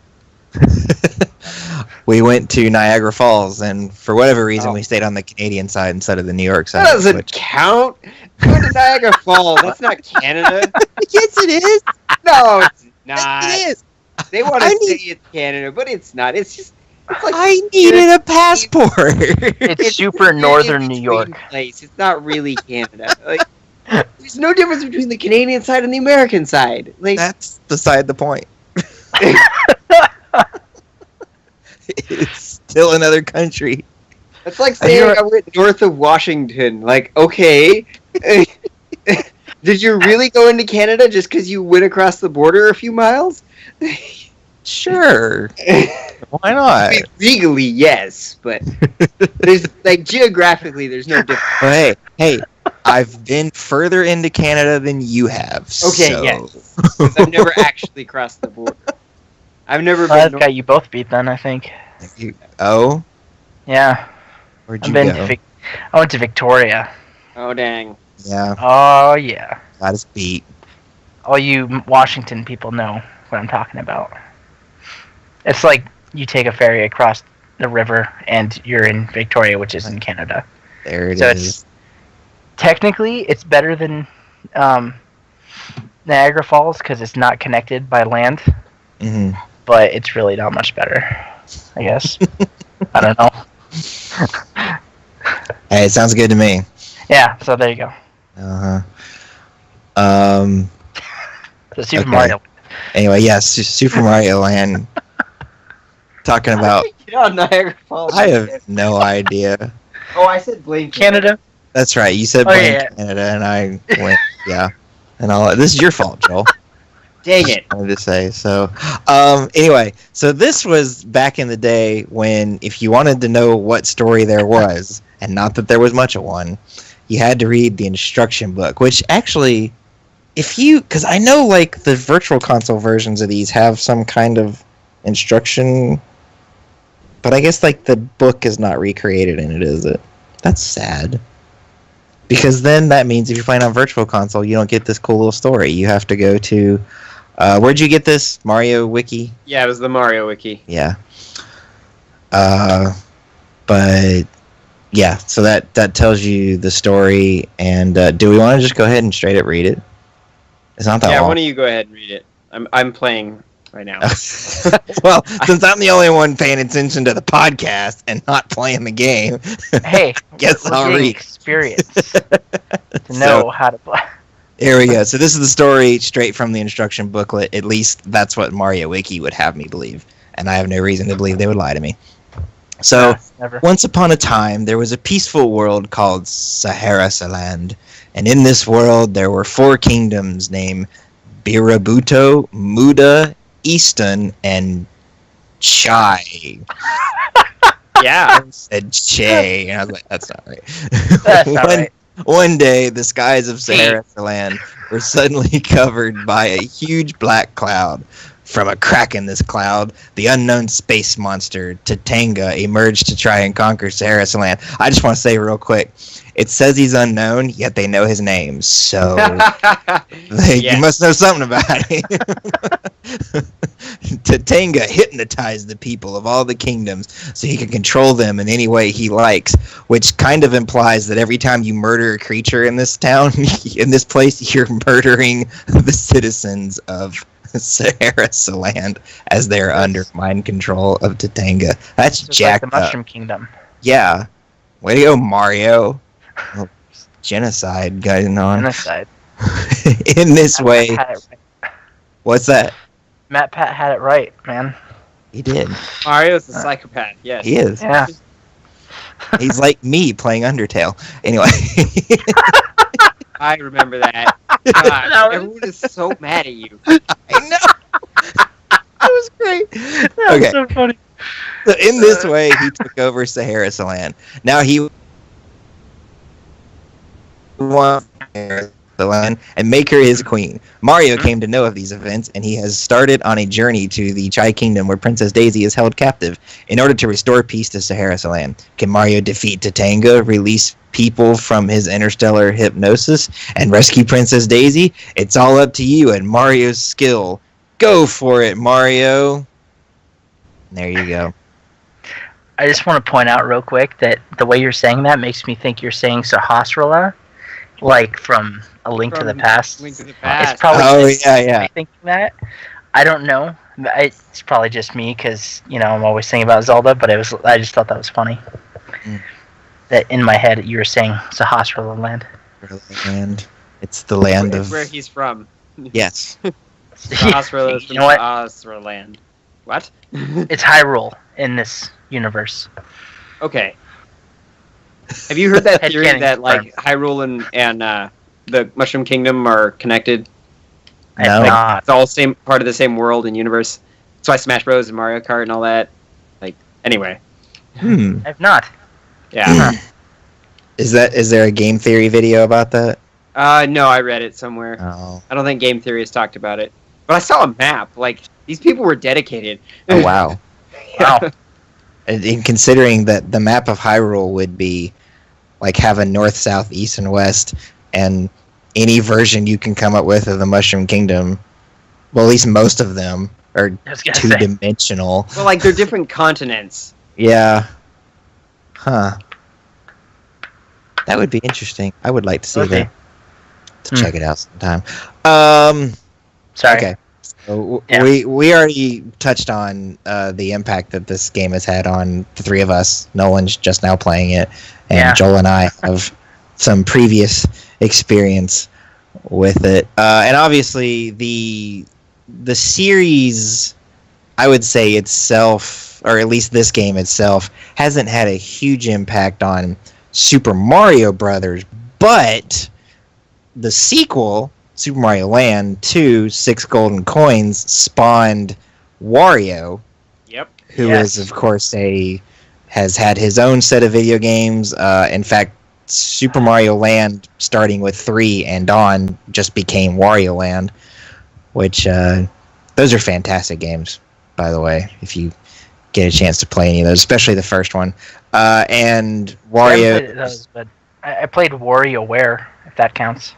A: We went to Niagara Falls, and for whatever reason, we stayed on the Canadian side instead of the New York side.
C: That doesn't count. Go to Niagara Falls. That's not Canada.
A: Yes, it is.
C: No, it's not.
A: It is.
C: They want to say it's Canada, but it's not. It's like
A: I needed a passport.
B: It's super northern New York.
C: Place. It's not really Canada. Like, There's no difference between the Canadian side and the American side. Like
A: That's beside the point. It's still another country.
C: That's like saying I went north of Washington. Like, okay. Did you really go into Canada just because you went across the border a few miles?
A: Sure. Why not?
C: I mean, legally, yes, but there's like geographically, there's no difference.
A: Well, hey, I've been further into Canada than you have.
C: Okay,
A: so.
C: yes. 'Cause I've never actually crossed the border. I've never
B: Well,
C: been.
B: that got you both beat then, I think.
A: Oh,
B: Yeah.
A: where'd
B: I've
A: you
B: been
A: go?
B: I went to Victoria.
C: Oh dang!
A: Yeah,
B: Oh, yeah.
A: got us beat.
B: All you Washington people know what I'm talking about. It's like you take a ferry across the river and you're in Victoria, which is in Canada.
A: There it
B: So
A: is.
B: it's technically it's better than Niagara Falls because it's not connected by land,
A: Hmm.
B: but it's really not much better, I guess. I don't know.
A: Hey, it sounds good to me.
B: Yeah, so there you go.
A: Uh huh.
B: So Super
A: Okay.
B: Mario.
A: Anyway, yes, Super Mario Land. Talking about.
C: Get on Niagara Falls.
A: I have no idea.
C: Oh, I said blame
B: Canada.
A: That's right. You said
B: Oh,
A: blame
B: yeah.
A: Canada, and I went, yeah. And all. This is your fault, Joel.
C: Dang it!
A: I wanted to say so. Anyway, so this was back in the day when, if you wanted to know what story there was, and not that there was much of one, you had to read the instruction book. Which actually, because I know like the virtual console versions of these have some kind of instruction, but I guess like the book is not recreated in it, is it? That's sad. Because then that means if you're playing on virtual console, you don't get this cool little story. You have to go to where'd you get this? Mario Wiki?
C: Yeah, it was the Mario Wiki.
A: Yeah. But yeah, so that tells you the story. And do we want to just go ahead and straight up read it? It's not that
C: Yeah,
A: long.
C: why don't you go ahead and read it? I'm playing right now.
A: Well, since I'm the only one paying attention to the podcast and not playing the game,
B: Hey,
A: Guess
B: we're
A: I'll
B: getting
A: read.
B: experience to know how to play.
A: here we go. So this is the story straight from the instruction booklet. At least that's what Mario Wiki would have me believe. And I have no reason to believe they would lie to me. So,
B: Never.
A: once upon a time, there was a peaceful world called Sahara-Saland. And in this world, there were 4 kingdoms named Birabuto, Muda, Easton, and Chai.
C: Yeah.
A: I said Che, and I was like, that's not right.
B: That's not right.
A: One day, the skies of Sahara-Saland were suddenly covered by a huge black cloud. From a crack in this cloud, the unknown space monster, Tatanga, emerged to try and conquer Sahara-Saland. I just want to say real quick, it says he's unknown, yet they know his name, so you must know something about him. Tatanga hypnotized the people of all the kingdoms so he can control them in any way he likes, which kind of implies that every time you murder a creature in this town, in this place, you're murdering the citizens of Sahara-Saland as they're under mind control of Tatanga. That's
B: Just
A: jacked
B: like the
A: up.
B: Mushroom Kingdom.
A: Yeah. Way to go, Mario. Oh, genocide going on.
B: Genocide.
A: In this
B: Matt
A: way.
B: Pat had it right.
A: What's that?
B: Matt Pat had it right, man.
A: He did.
C: Mario's a psychopath. Yes.
A: He is.
B: Yeah.
A: He's like me playing Undertale. Anyway.
C: I remember that. God, everyone is so mad at you.
A: I know. That was great.
B: That
A: Okay.
B: was so funny.
A: So in this way, he took over Sahara-Saland. Now he wants Sahara-Saland and make her his queen. Mario came to know of these events, and he has started on a journey to the Chai Kingdom, where Princess Daisy is held captive. In order to restore peace to Sahara-Saland, can Mario defeat Tatanga, release people from his interstellar hypnosis, and rescue Princess Daisy? It's all up to you and Mario's skill. Go for it, Mario. There you go.
B: I just want to point out real quick that the way you're saying that makes me think you're saying Sahasrara, like from A Link to the Past.
C: Link to the Past.
B: It's probably
A: Oh,
B: just
A: yeah.
B: me thinking that. I don't know. It's probably just me because I'm always thinking about Zelda, but I just thought that was funny.
A: Mm.
B: That in my head you were saying Sahasrara Land.
A: And It's the land
C: It's
A: of...
C: where he's from.
A: Yes.
C: Osrilla is from
B: You know what?
C: Osraland. What?
B: It's Hyrule in this universe.
C: Okay. Have you heard that
B: Head
C: theory
B: cannon
C: that like
B: confirmed.
C: Hyrule and the Mushroom Kingdom are connected?
B: I have
A: No.
B: not.
C: It's all same part of the same world and universe. That's why Smash Bros. And Mario Kart and all that. Like, anyway,
A: Hmm.
B: I have not.
C: yeah.
A: Is there a game theory video about that?
C: No, I read it somewhere.
A: Oh.
C: I don't think game theory has talked about it, but I saw a map. Like, these people were dedicated.
A: Oh wow.
B: Wow.
A: And considering that the map of Hyrule would be like have a north, south, east, and west, and any version you can come up with of the Mushroom Kingdom, well, at least most of them are
B: I was gonna say.
A: two-dimensional.
C: Well, like they're different continents.
A: Yeah. Huh. That would be interesting. I would like to see
B: Would be.
A: that. To check it out sometime.
B: Sorry.
A: Okay. So
B: Yeah.
A: we already touched on the impact that this game has had on the three of us. Nolan's just now playing it, and
B: Yeah.
A: Joel and I have some previous experience with it. And obviously, the series, I would say itself, or at least this game itself, hasn't had a huge impact on Super Mario Brothers, but the sequel, Super Mario Land 2, 6 Golden Coins, spawned Wario,
C: Yep.
A: who
B: Yes.
A: is, of course, has had his own set of video games. In fact, Super Mario Land, starting with 3 and on, just became Wario Land, which those are fantastic games, by the way, if you get a chance to play any of those, especially the first one. And
B: I haven't
A: Wario...
B: played those, but I played WarioWare, if that counts.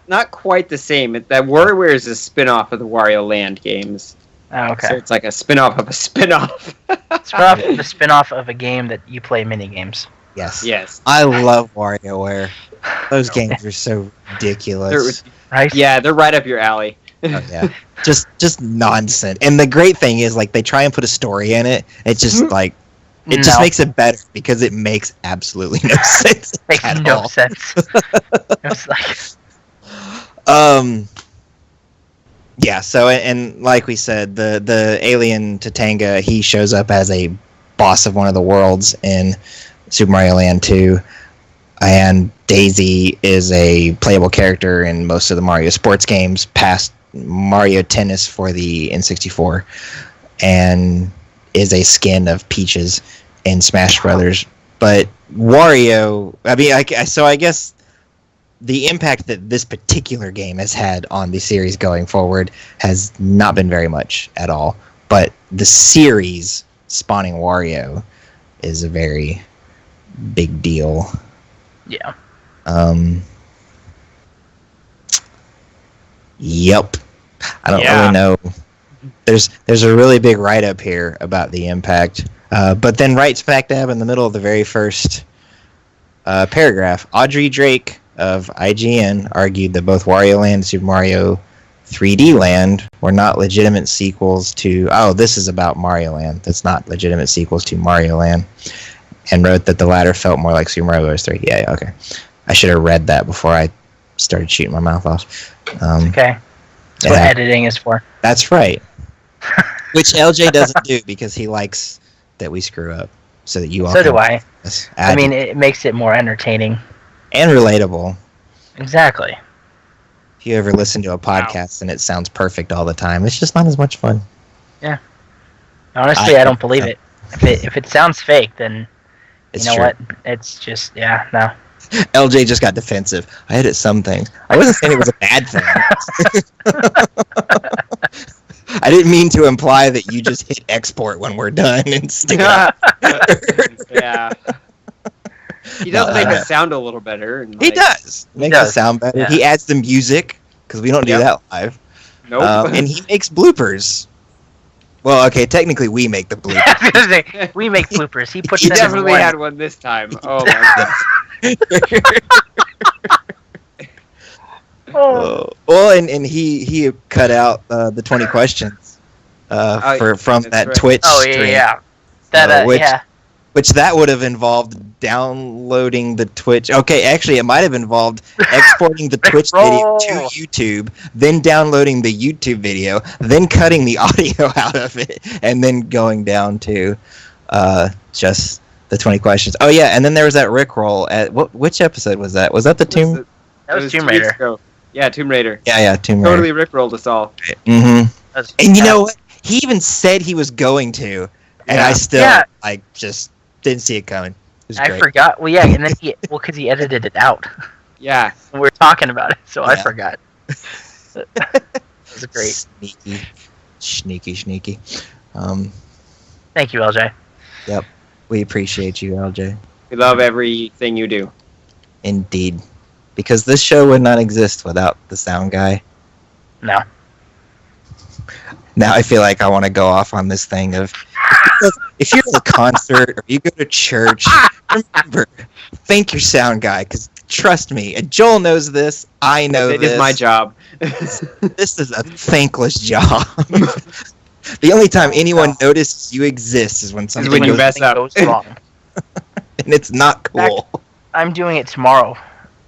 C: Not quite the same. That WarioWare is a spin-off of the Wario Land games.
B: Oh,
C: So
B: okay.
C: it's like a spin-off of a spin-off.
B: The spin-off of a game that you play mini games.
A: Yes.
C: Yes.
A: I love WarioWare. Those games are so ridiculous.
B: Right?
C: Yeah, they're right up your alley.
A: Oh, yeah. Just nonsense. And the great thing is, like, they try and put a story in it. It just like it just
B: No.
A: makes it better because it makes absolutely no sense
B: Makes
A: at
B: no
A: all.
B: sense. It's like,
A: Yeah. So and like we said, the alien Tatanga, he shows up as a boss of one of the worlds in Super Mario Land 2. And Daisy is a playable character in most of the Mario sports games, past Mario Tennis for the N64, and is a skin of Peaches in Smash Brothers. But Wario, I mean, I guess the impact that this particular game has had on the series going forward has not been very much at all. But the series spawning Wario is a very big deal.
B: yeah.
A: Yep. I don't
C: Yeah.
A: really know. There's a really big write-up here about the impact. But then right smack dab in the middle of the very first paragraph, Audrey Drake of IGN argued that both Wario Land and Super Mario 3D Land were not legitimate sequels to... Oh, this is about Mario Land. That's not legitimate sequels to Mario Land. And wrote that the latter felt more like Super Mario Bros. 3. Yeah, okay. I should have read that before I started shooting my mouth off.
B: Okay. That's what editing is for.
A: That's right. Which LJ doesn't do because he likes that we screw up. So that you all
B: So
A: can
B: do I.
A: yes,
B: I mean, it makes it more entertaining.
A: and relatable.
B: Exactly.
A: If you ever listen to a podcast and it sounds perfect all the time, it's just not as much fun.
B: Honestly, I don't believe it. If it sounds fake, then
A: It's
B: you know
A: true.
B: what? It's just no.
A: LJ just got defensive. I edit some things. I wasn't saying it was a bad thing. I didn't mean to imply that you just hit export when we're done and stick it up.
C: Yeah. He does make us sound a little better. And,
A: He
C: like,
A: does. Makes
B: does.
A: it sound better.
B: Yeah.
A: He adds the music, because we don't do
C: Yep.
A: that live.
C: Nope.
A: And he makes bloopers. Well, okay, technically we make the bloopers.
B: We make bloopers. He puts
C: he
B: them in
C: definitely
B: one.
C: had one this time. Oh my god.
A: Well, and he cut out the 20 questions from
C: That's
A: that
C: right.
A: Twitch
B: Oh yeah,
A: stream.
B: yeah. That
A: which-
B: yeah.
A: Which that would have involved downloading the Twitch. Okay, actually, it might have involved exporting the Twitch video to YouTube, then downloading the YouTube video, then cutting the audio out of it, and then going down to just the 20 questions. Oh yeah, and then there was that Rickroll at which episode was that? Was that the Tomb?
B: That was Tomb Raider.
C: Yeah, Tomb Raider.
A: Yeah, Tomb Raider.
C: Totally Rickrolled us all.
A: Mm-hmm. And you know what? He even said he was going to, and I still just didn't see it coming.
B: I forgot. Well, yeah, and then because he edited it out.
C: Yeah,
B: we were talking about it, so I forgot. It was great.
A: Sneaky.
B: Thank you, LJ.
A: Yep, we appreciate you, LJ.
C: We love everything you do.
A: Indeed, because this show would not exist without the sound guy.
B: No.
A: Now I feel like I want to go off on this thing of if you're at a concert or you go to church, remember, thank your sound guy, because trust me, and Joel knows this, I know
C: this.
A: It
C: is my job.
A: This is a thankless job. The only time anyone notices you exist is when something
C: goes
B: wrong.
A: And it's not cool.
B: I'm doing it tomorrow,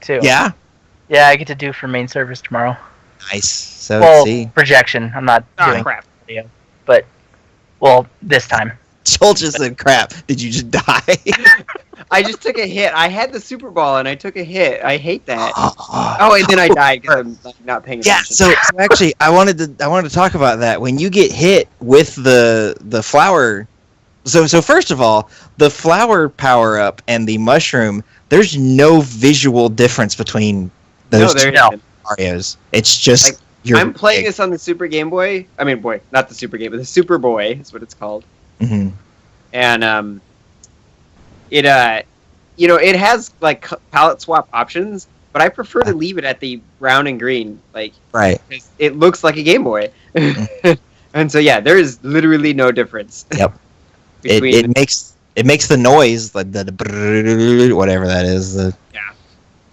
B: too.
A: Yeah?
B: Yeah, I get to do for main service tomorrow.
A: Nice. So,
B: projection. I'm not doing
C: crap.
B: video. But, this time.
A: Joel just said crap. Did you just die?
C: I just took a hit. I had the Super Ball and I took a hit. I hate that. Oh, and then I died because I'm not paying attention.
A: Yeah, so actually, I wanted to talk about that. When you get hit with the flower, so first of all, the flower power up and the mushroom, there's no visual difference between those two Marios. It's just
C: I'm playing this on the Super Game Boy. I mean, not the Super Game, but the Super Boy is what it's called.
A: Mm-hmm.
C: And it has like palette swap options, but I prefer to leave it at the brown and green,
A: right.
C: It looks like a Game Boy. Mm-hmm. And so there is literally no difference.
A: Yep. It makes the noise, like the whatever that is.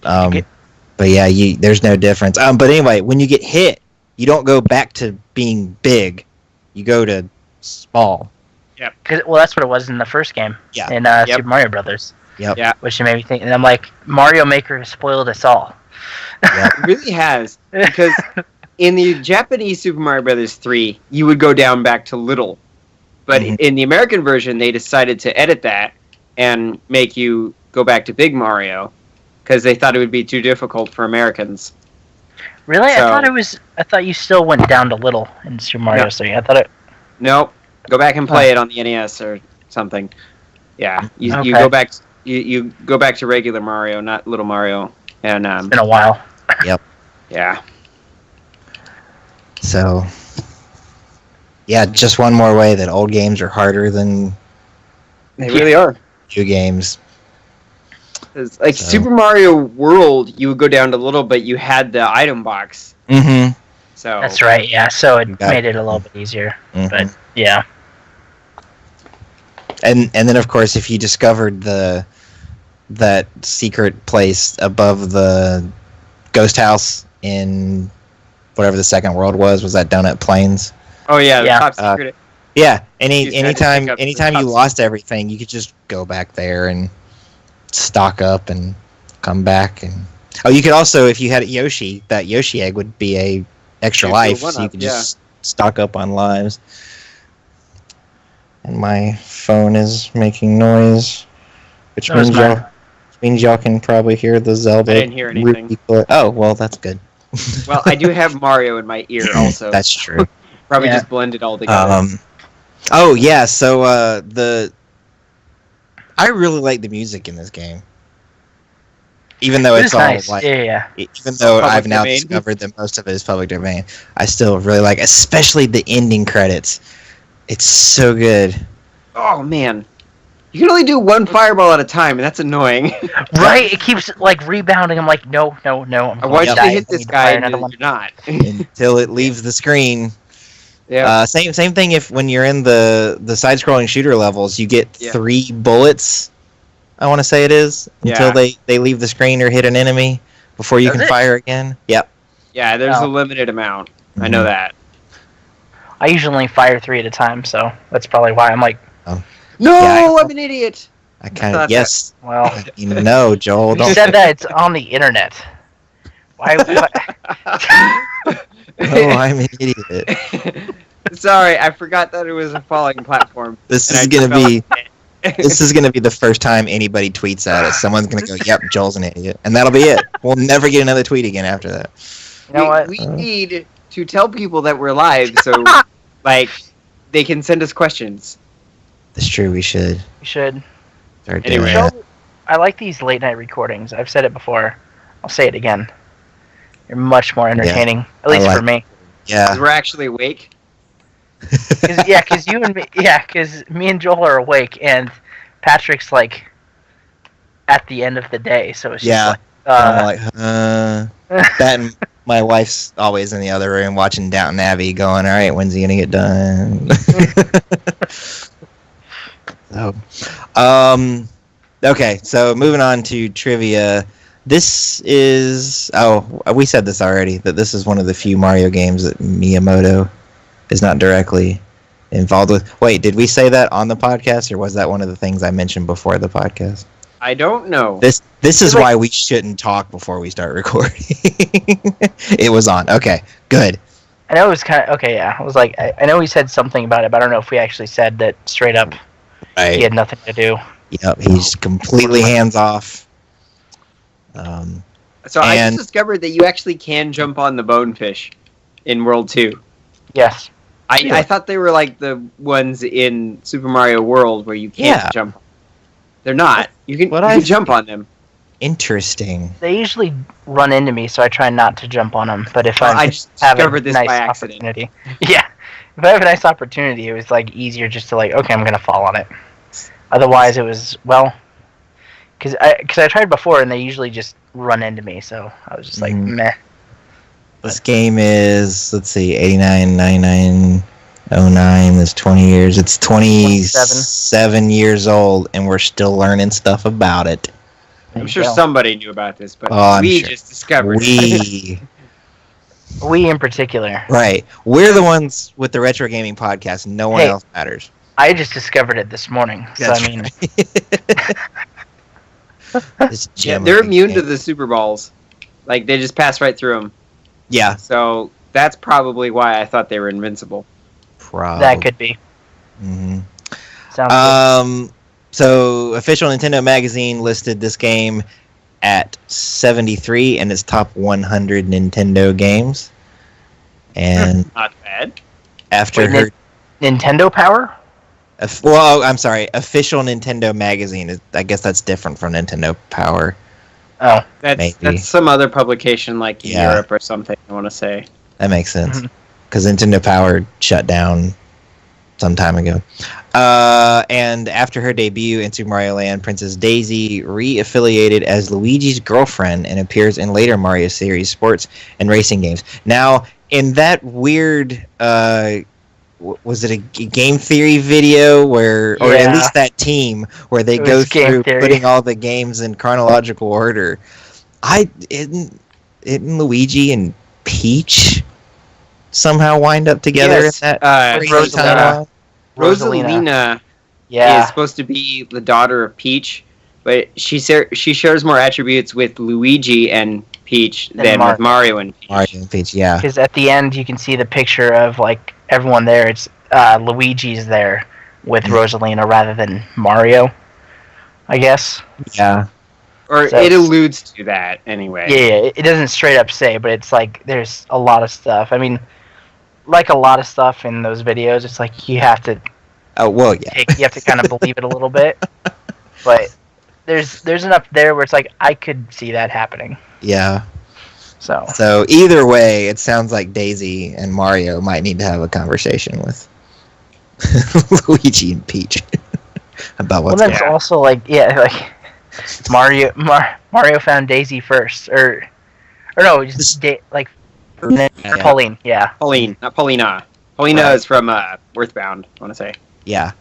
A: But yeah, there's no difference. But anyway, when you get hit, you don't go back to being big. You go to small.
C: Yeah.
B: Well, that's what it was in the first game.
A: Yeah.
B: In Super Mario Brothers.
A: Yep.
C: Yeah.
B: Which made me think, and I'm like, Mario Maker has spoiled us all.
A: Yep.
C: It really has, because in the Japanese Super Mario Brothers 3, you would go down back to little, but in the American version, they decided to edit that and make you go back to Big Mario, because they thought it would be too difficult for Americans.
B: Really? So, I thought you still went down to little in Super Mario 3. I thought it.
C: Nope. Go back and play it on the NES or something. Yeah, you go back. You go back to regular Mario, not Little Mario. And
B: it's been a while.
A: Yep.
C: Yeah.
A: So, yeah, just one more way that old games are harder than
C: they really are.
A: New games.
C: Super Mario World, you would go down to little, but you had the item box.
A: Mm-hmm.
C: So
B: that's right. Yeah. So it made it a little bit easier. Mm-hmm. But yeah.
A: And then of course, if you discovered that secret place above the ghost house in whatever the second world was that Donut Plains?
C: Oh yeah, the top secret.
A: Yeah. Anytime you lost everything, you could just go back there and stock up and come back. And you could also, if you had Yoshi, that Yoshi egg would be a extra life, so you could just stock up on lives. And my phone is making noise, which means y'all can probably hear the Zelda.
C: I didn't hear anything.
A: Oh, well, that's good.
C: Well, I do have Mario in my ear also.
A: That's true.
C: Probably just blended all together.
A: Oh yeah, so I really like the music in this game. Even though it's all
B: nice.
A: Even though I've now discovered that most of it is public domain, I still really like, especially the ending credits. It's so good.
C: Oh man, you can only do one fireball at a time, and that's annoying.
B: Right? It keeps rebounding. I'm like, no.
C: I want you to hit this guy, and you're not
A: until it leaves the screen.
C: Yeah.
A: Same thing. When you're in the side-scrolling shooter levels, you get 3 bullets. I want to say it is until they leave the screen or hit an enemy before you can fire again. Yep.
C: Yeah, there's a limited amount. Mm-hmm. I know that.
B: I usually only fire 3 at a time, so that's probably why I'm like,
C: no, I'm an idiot.
A: I kind of yes.
B: Well,
A: no, Joel.
B: you
A: Don't.
B: said that it's on the internet. Why?
A: Oh, I'm an idiot.
C: Sorry, I forgot that it was a following platform.
A: This is gonna be. This is gonna be the first time anybody tweets at us. Someone's gonna go, "Yep, Joel's an idiot," and that'll be it. We'll never get another tweet again after that.
B: You know what?
C: We need to tell people that we're live, so like they can send us questions.
A: That's true. We should.
B: We should.
A: Start doing
C: Anyway.
A: that.
B: I like these late night recordings. I've said it before. I'll say it again. You're much more entertaining, at least for me.
A: Yeah.
C: 'Cause we're actually awake.
B: Because you and me, because me and Joel are awake, and Patrick's like at the end of the day, so it's just
A: I'm like, that and my wife's always in the other room watching Downton Abbey, going, "All right, when's he gonna get done?" Okay, so moving on to trivia. This is we said this already, that this is one of the few Mario games that Miyamoto is not directly involved with. Wait, did we say that on the podcast, or was that one of the things I mentioned before the podcast?
C: I don't know.
A: This is why we shouldn't talk before we start recording. It was on. Okay, good.
B: I know it was kind of okay. Yeah, I was like, I know we said something about it, but I don't know if we actually said that straight up.
A: Right.
B: He had nothing to do.
A: Yep, he's completely hands off.
C: So I just discovered that you actually can jump on the bonefish in World 2.
B: Yes.
C: I thought they were like the ones in Super Mario World where you can't jump. They're not. You can jump on them.
A: Interesting.
B: They usually run into me, so I try not to jump on them. But if
C: I just
B: have a
C: discovered this
B: nice
C: by accident.
B: opportunity, yeah, if I have a nice opportunity, it was like easier just to like, okay, I'm gonna fall on it. Otherwise, it was because I tried before and they usually just run into me, so I was just like, meh.
A: This game is, let's see, 89, 99, 09, that's 20 years. It's 27 years old, and we're still learning stuff about it.
C: I'm sure somebody knew about this, but we just discovered
A: it.
B: We in particular.
A: Right. We're the ones with the Retro Gaming Podcast. No one else matters.
B: I just discovered it this morning, so I mean...
C: they're immune to the Super Balls. Like, they just pass right through them.
A: Yeah.
C: So, that's probably why I thought they were invincible.
A: Probably.
B: That could be.
A: Mm-hmm.
B: Sounds good.
A: So, official Nintendo magazine listed this game at 73 in its top 100 Nintendo games. And
C: not bad.
A: After
B: Nintendo Power?
A: Well, I'm sorry. Official Nintendo magazine. I guess that's different from Nintendo Power.
B: Oh,
C: that's some other publication, like in Europe or something. I want to say
A: that makes sense because Nintendo Power shut down some time ago. And after her debut in Super Mario Land, Princess Daisy re-affiliated as Luigi's girlfriend and appears in later Mario series sports and racing games. Now, in that weird. Was it a Game Theory video or at least that team where they go through putting all the games in chronological order? Isn't Luigi and Peach somehow wind up together in that
B: Rosalina.
C: Rosalina is supposed to be the daughter of Peach, but she shares more attributes with Luigi and Peach than with Mario and Peach.
A: Mario and Peach, yeah.
B: Because at the end you can see the picture of like everyone there. It's Luigi's there with Rosalina rather than Mario, I guess.
A: Yeah.
C: Or it alludes to that anyway.
B: Yeah, it doesn't straight up say, but it's like there's a lot of stuff. I mean, like a lot of stuff in those videos, it's like you have to.
A: Oh well, yeah.
B: You have to kind of believe it a little bit, but there's enough there where it's like I could see that happening.
A: Yeah.
B: So
A: either way, it sounds like Daisy and Mario might need to have a conversation with Luigi and Peach about what's
B: going on. Well, that's also like Mario found Daisy first, or no, just Pauline. Yeah,
C: Pauline, not Paulina. Paulina is from Earthbound, I want to say.
A: Yeah.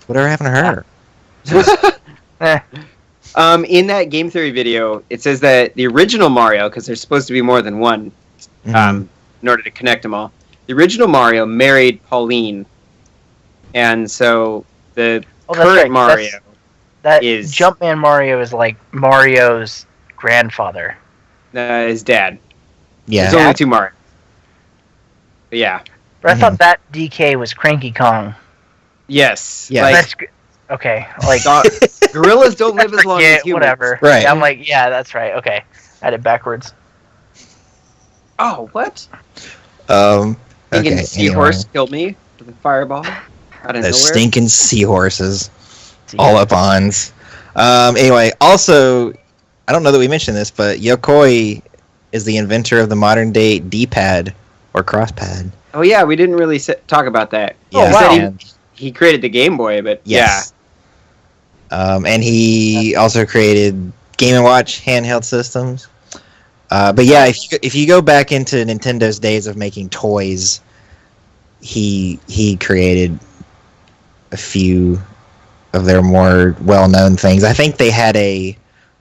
A: Whatever happened to her?
C: In that Game Theory video, it says that the original Mario, because there's supposed to be more than one, in order to connect them all, the original Mario married Pauline, and so the current Mario
B: That
C: is
B: Jumpman Mario is like Mario's grandfather.
C: his dad.
A: Yeah.
C: There's only 2 Mario. But yeah.
B: But I thought that DK was Cranky Kong.
C: Yes.
A: Yeah.
C: Like,
B: That's okay. Like
C: gorillas don't live as long as humans.
B: whatever.
A: Right.
B: Yeah, I'm like, yeah, that's right. Okay, I had it backwards.
C: Oh, what?
A: Okay.
C: Thinking seahorse killed me with a fireball out of
A: Those
C: nowhere.
A: stinking seahorses. All up ons. Anyway, also, I don't know that we mentioned this, but Yokoi is the inventor of the modern day D-pad or crosspad.
C: Oh yeah, we didn't really talk about that.
A: Yeah,
B: wow.
A: and-
C: He created the Game Boy, but
A: yes. And he also created Game & Watch handheld systems. But yeah, if you go back into Nintendo's days of making toys, he created a few of their more well-known things. I think they had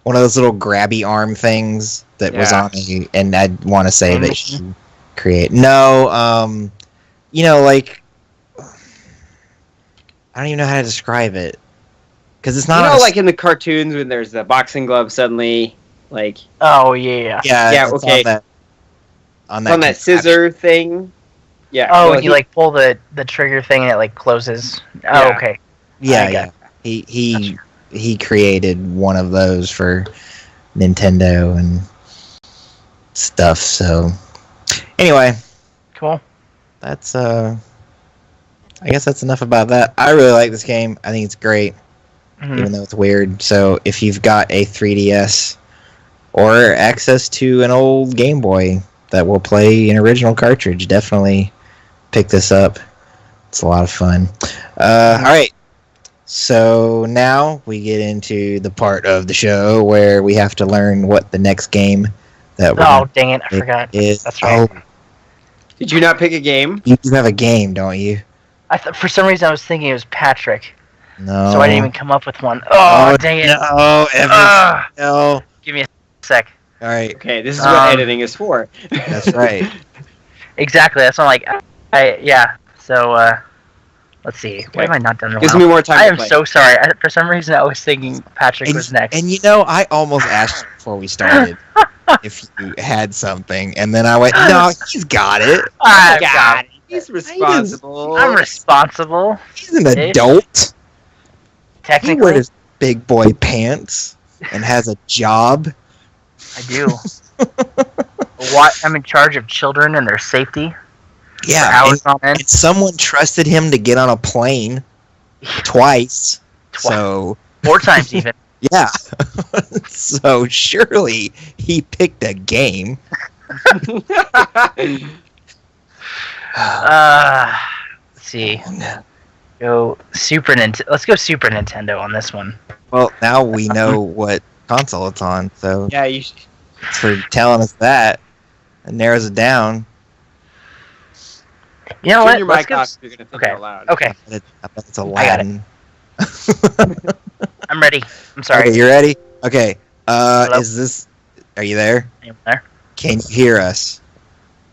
A: one of those little grabby arm things that was on and I'd want to say that he created. No, like I don't even know how to describe it because it's not.
C: Like in the cartoons when there's the boxing glove suddenly, like.
B: Oh yeah.
C: Yeah. Okay.
A: On
C: that scissor thing. Yeah.
B: Oh,
C: well,
B: you like pull the trigger thing and it like closes.
C: Yeah.
B: Oh, okay.
A: Yeah. He created one of those for Nintendo and stuff. So anyway,
B: Cool.
A: that's I guess that's enough about that. I really like this game. I think it's great, even though it's weird. So if you've got a 3DS or access to an old Game Boy that will play an original cartridge, definitely pick this up. It's a lot of fun. All right. So now we get into the part of the show where we have to learn what the next game that we're
B: Oh, dang it. I forgot.
A: is.
B: That's right.
A: Oh,
C: Did you not pick a game?
A: you have a game, don't you?
B: For some reason, I was thinking it was Patrick,
A: No.
B: so I didn't even come up with one. Oh, dang it.
A: No, Evan.
B: Ah.
A: No.
B: Give me a sec.
A: All right.
C: Okay, this is what editing is for.
A: That's right.
B: Exactly. That's not like yeah. So let's see. Why have I not done the
C: Gives me more time
B: I
C: to
B: am
C: play.
B: so sorry. For some reason, I was thinking Patrick was next.
A: And I almost asked you before we started if you had something, and then I went, no, he's got it.
B: I've
C: God,
B: got it.
C: he's responsible.
B: I'm responsible.
A: He's an adult. He
B: Technically,
A: wears big boy pants and has a job.
B: I do. What? I'm in charge of children and their safety.
A: Yeah,
B: For hours on end.
A: and someone trusted him to get on a plane twice. So
B: 4 times even.
A: yeah, so surely he picked a game.
B: Let's see. Go Super Nintendo. Let's go Super Nintendo on this one.
A: Well, now we know what console it's on. So
C: Yeah, you should.
A: thanks for telling us that. It narrows it down.
B: You know
C: Turn
B: what?
C: your
B: Let's
C: mic
B: go.
C: off if you're going to think
B: Okay.
C: out loud.
B: Okay.
A: I bet it's
B: got it.
A: Aladdin.
B: I'm ready. I'm sorry.
A: Okay, you ready? Okay.
B: Hello?
A: Is this? Are you there?
B: Anyone there?
A: Can you hear us,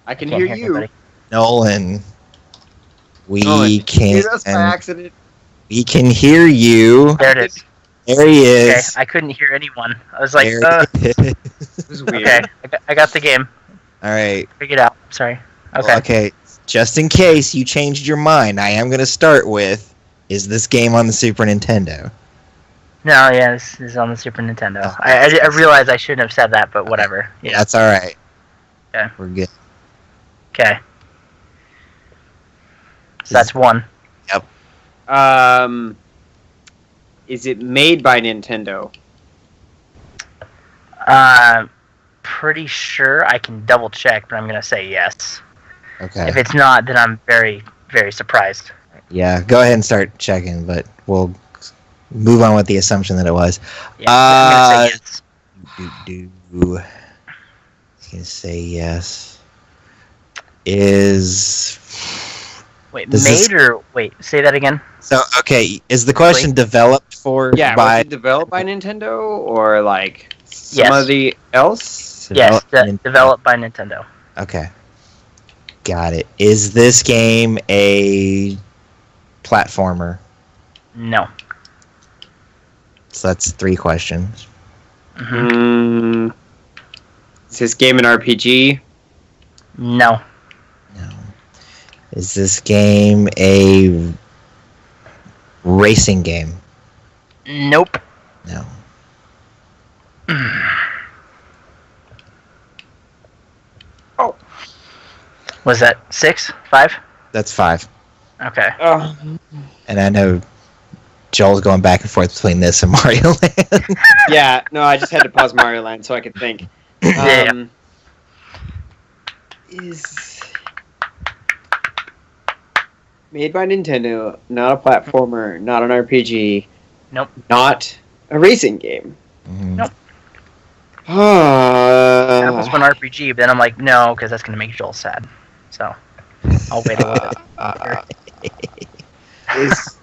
C: I can
B: Can't
C: hear you.
B: anybody.
A: Nolan? We
C: Nolan,
A: can.
C: hear us by accident.
A: We can hear you.
B: There it is.
A: There he
B: Okay.
A: is.
B: I couldn't hear anyone. I was like,
A: There he is.
C: This is weird.
B: okay. I got the game.
A: All right.
B: Figured it out. Sorry. Okay.
A: Well, okay. Just in case you changed your mind, I am going to start with: is this game on the Super Nintendo?
B: No, yeah, this is on the Super Nintendo.
A: Oh.
B: I realized I shouldn't have said that, but whatever. Yeah.
A: That's all right.
B: Okay.
A: We're good.
B: Okay. So that's one.
C: Is it made by Nintendo?
B: Pretty sure I can double check, but I'm gonna say yes.
A: Okay.
B: If it's not, then I'm very, very surprised.
A: Yeah. Go ahead and start checking, but we'll move on with the assumption that it was.
B: Yeah, I'm gonna say yes.
A: Gonna say yes. Is
B: Wait,
A: This
B: made
A: is-
B: or wait? Say that again.
A: so okay? Is the question developed for
C: Yeah,
A: by
C: was it developed by Nintendo or like
B: Yes.
C: somebody else?
B: Yes,
A: developed-
B: developed by Nintendo.
A: Okay, got it. Is this game a platformer?
B: No.
A: So that's 3 questions.
C: Is this game an RPG?
B: No.
A: No. Is this game a racing game?
B: Nope.
A: No.
B: Oh. Was that 6? 5?
A: That's 5.
B: Okay.
A: And I know Joel's going back and forth between this and Mario Land.
C: Yeah, no, I just had to pause Mario Land so I could think.
B: Yeah.
C: Is made by Nintendo, not a platformer, not an RPG.
B: Nope.
C: Not a racing game.
B: Nope. That was one RPG, but then I'm like, no, because that's going to make Joel sad. So, I'll wait a little bit.
C: Is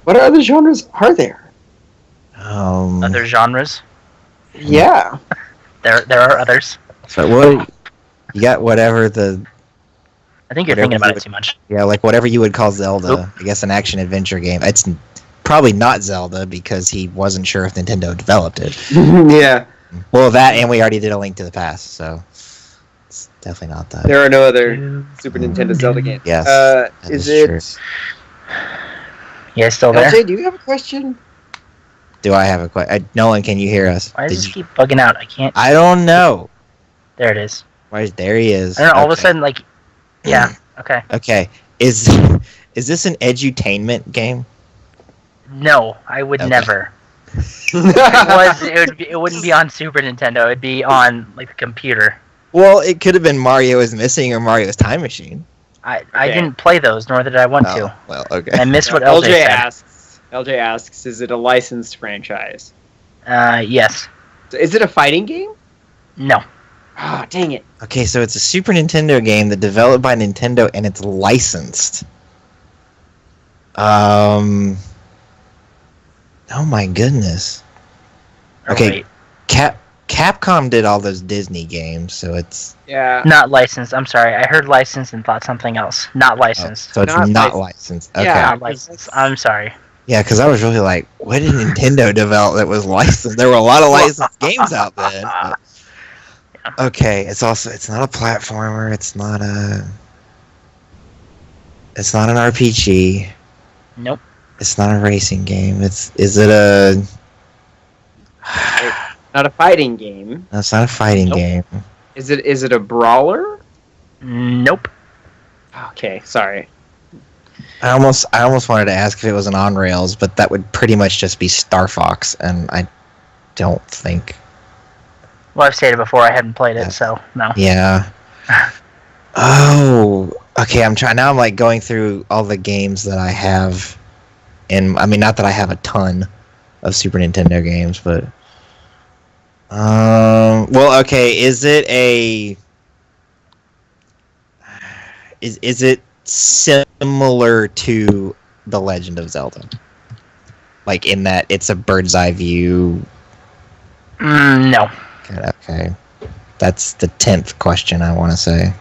C: what other genres are there?
B: Other genres?
C: Yeah.
B: There are others.
A: So what? You got whatever the.
B: I think you're thinking about it too much.
A: Yeah, like whatever you would call Zelda. I guess an action adventure game. It's probably not Zelda because he wasn't sure if Nintendo developed it.
C: Yeah.
A: Well, that and we already did A Link to the Past, so it's definitely not that.
C: There are no other Super Nintendo Zelda games.
A: Yes.
C: Is it?
A: True.
B: Yeah, still there?
C: LJ, do you have a question?
A: Do I have a question? Nolan, can you hear us?
B: Why does this keep bugging out? I can't.
A: I don't know.
B: There it is.
A: There he is.
B: I don't know, all of a sudden, like, yeah, okay.
A: Okay. Is this an edutainment game?
B: No, I would never. It wouldn't be on Super Nintendo. It'd be on like the computer.
A: Well, it could have been Mario is Missing or Mario's Time Machine.
B: I didn't play those, nor did I want to.
A: Well, okay.
B: I missed what LJ said.
C: LJ asks, is it a licensed franchise?
B: Yes.
C: Is it a fighting game?
B: No.
C: Ah, dang it.
A: Okay, so it's a Super Nintendo game that developed by Nintendo and it's licensed. Oh my goodness. Okay, Capcom did all those Disney games, so it's...
C: Yeah.
B: Not licensed. I'm sorry. I heard licensed and thought something else. Not licensed.
A: So it's not licensed. Okay.
C: Yeah.
B: Not licensed. I'm sorry.
A: Yeah, because I was really like, what did Nintendo develop that was licensed? There were a lot of licensed games out then. But... Okay, it's not a platformer. It's not an RPG.
B: Nope.
A: It's not a racing game. Is it a?
C: Not a fighting game.
A: No, it's not a fighting game.
C: Is it a brawler?
B: Nope.
C: Okay, sorry.
A: I almost wanted to ask if it was an on rails, but that would pretty much just be Star Fox, and I don't think.
B: Well, I've stated before I hadn't played it, so no.
A: Yeah. Oh, okay. I'm like going through all the games that I have, and I mean, not that I have a ton of Super Nintendo games, but well, okay. Is it similar to The Legend of Zelda? Like in that it's a bird's eye view?
B: No.
A: Okay. That's the 10th question I want to say.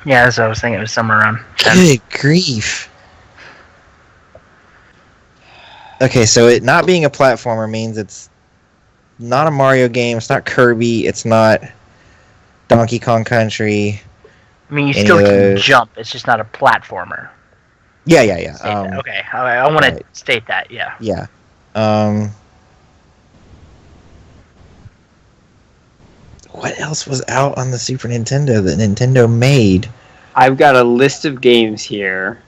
B: Yeah, that's what I was thinking. It was somewhere around 10.
A: Good grief. Okay, so it not being a platformer means it's not a Mario game, it's not Kirby, it's not Donkey Kong Country.
B: I mean, you still can jump, it's just not a platformer.
A: Yeah.
B: Okay, I want to state that, yeah.
A: Yeah. What else was out on the Super Nintendo that Nintendo made?
C: I've got a list of games here.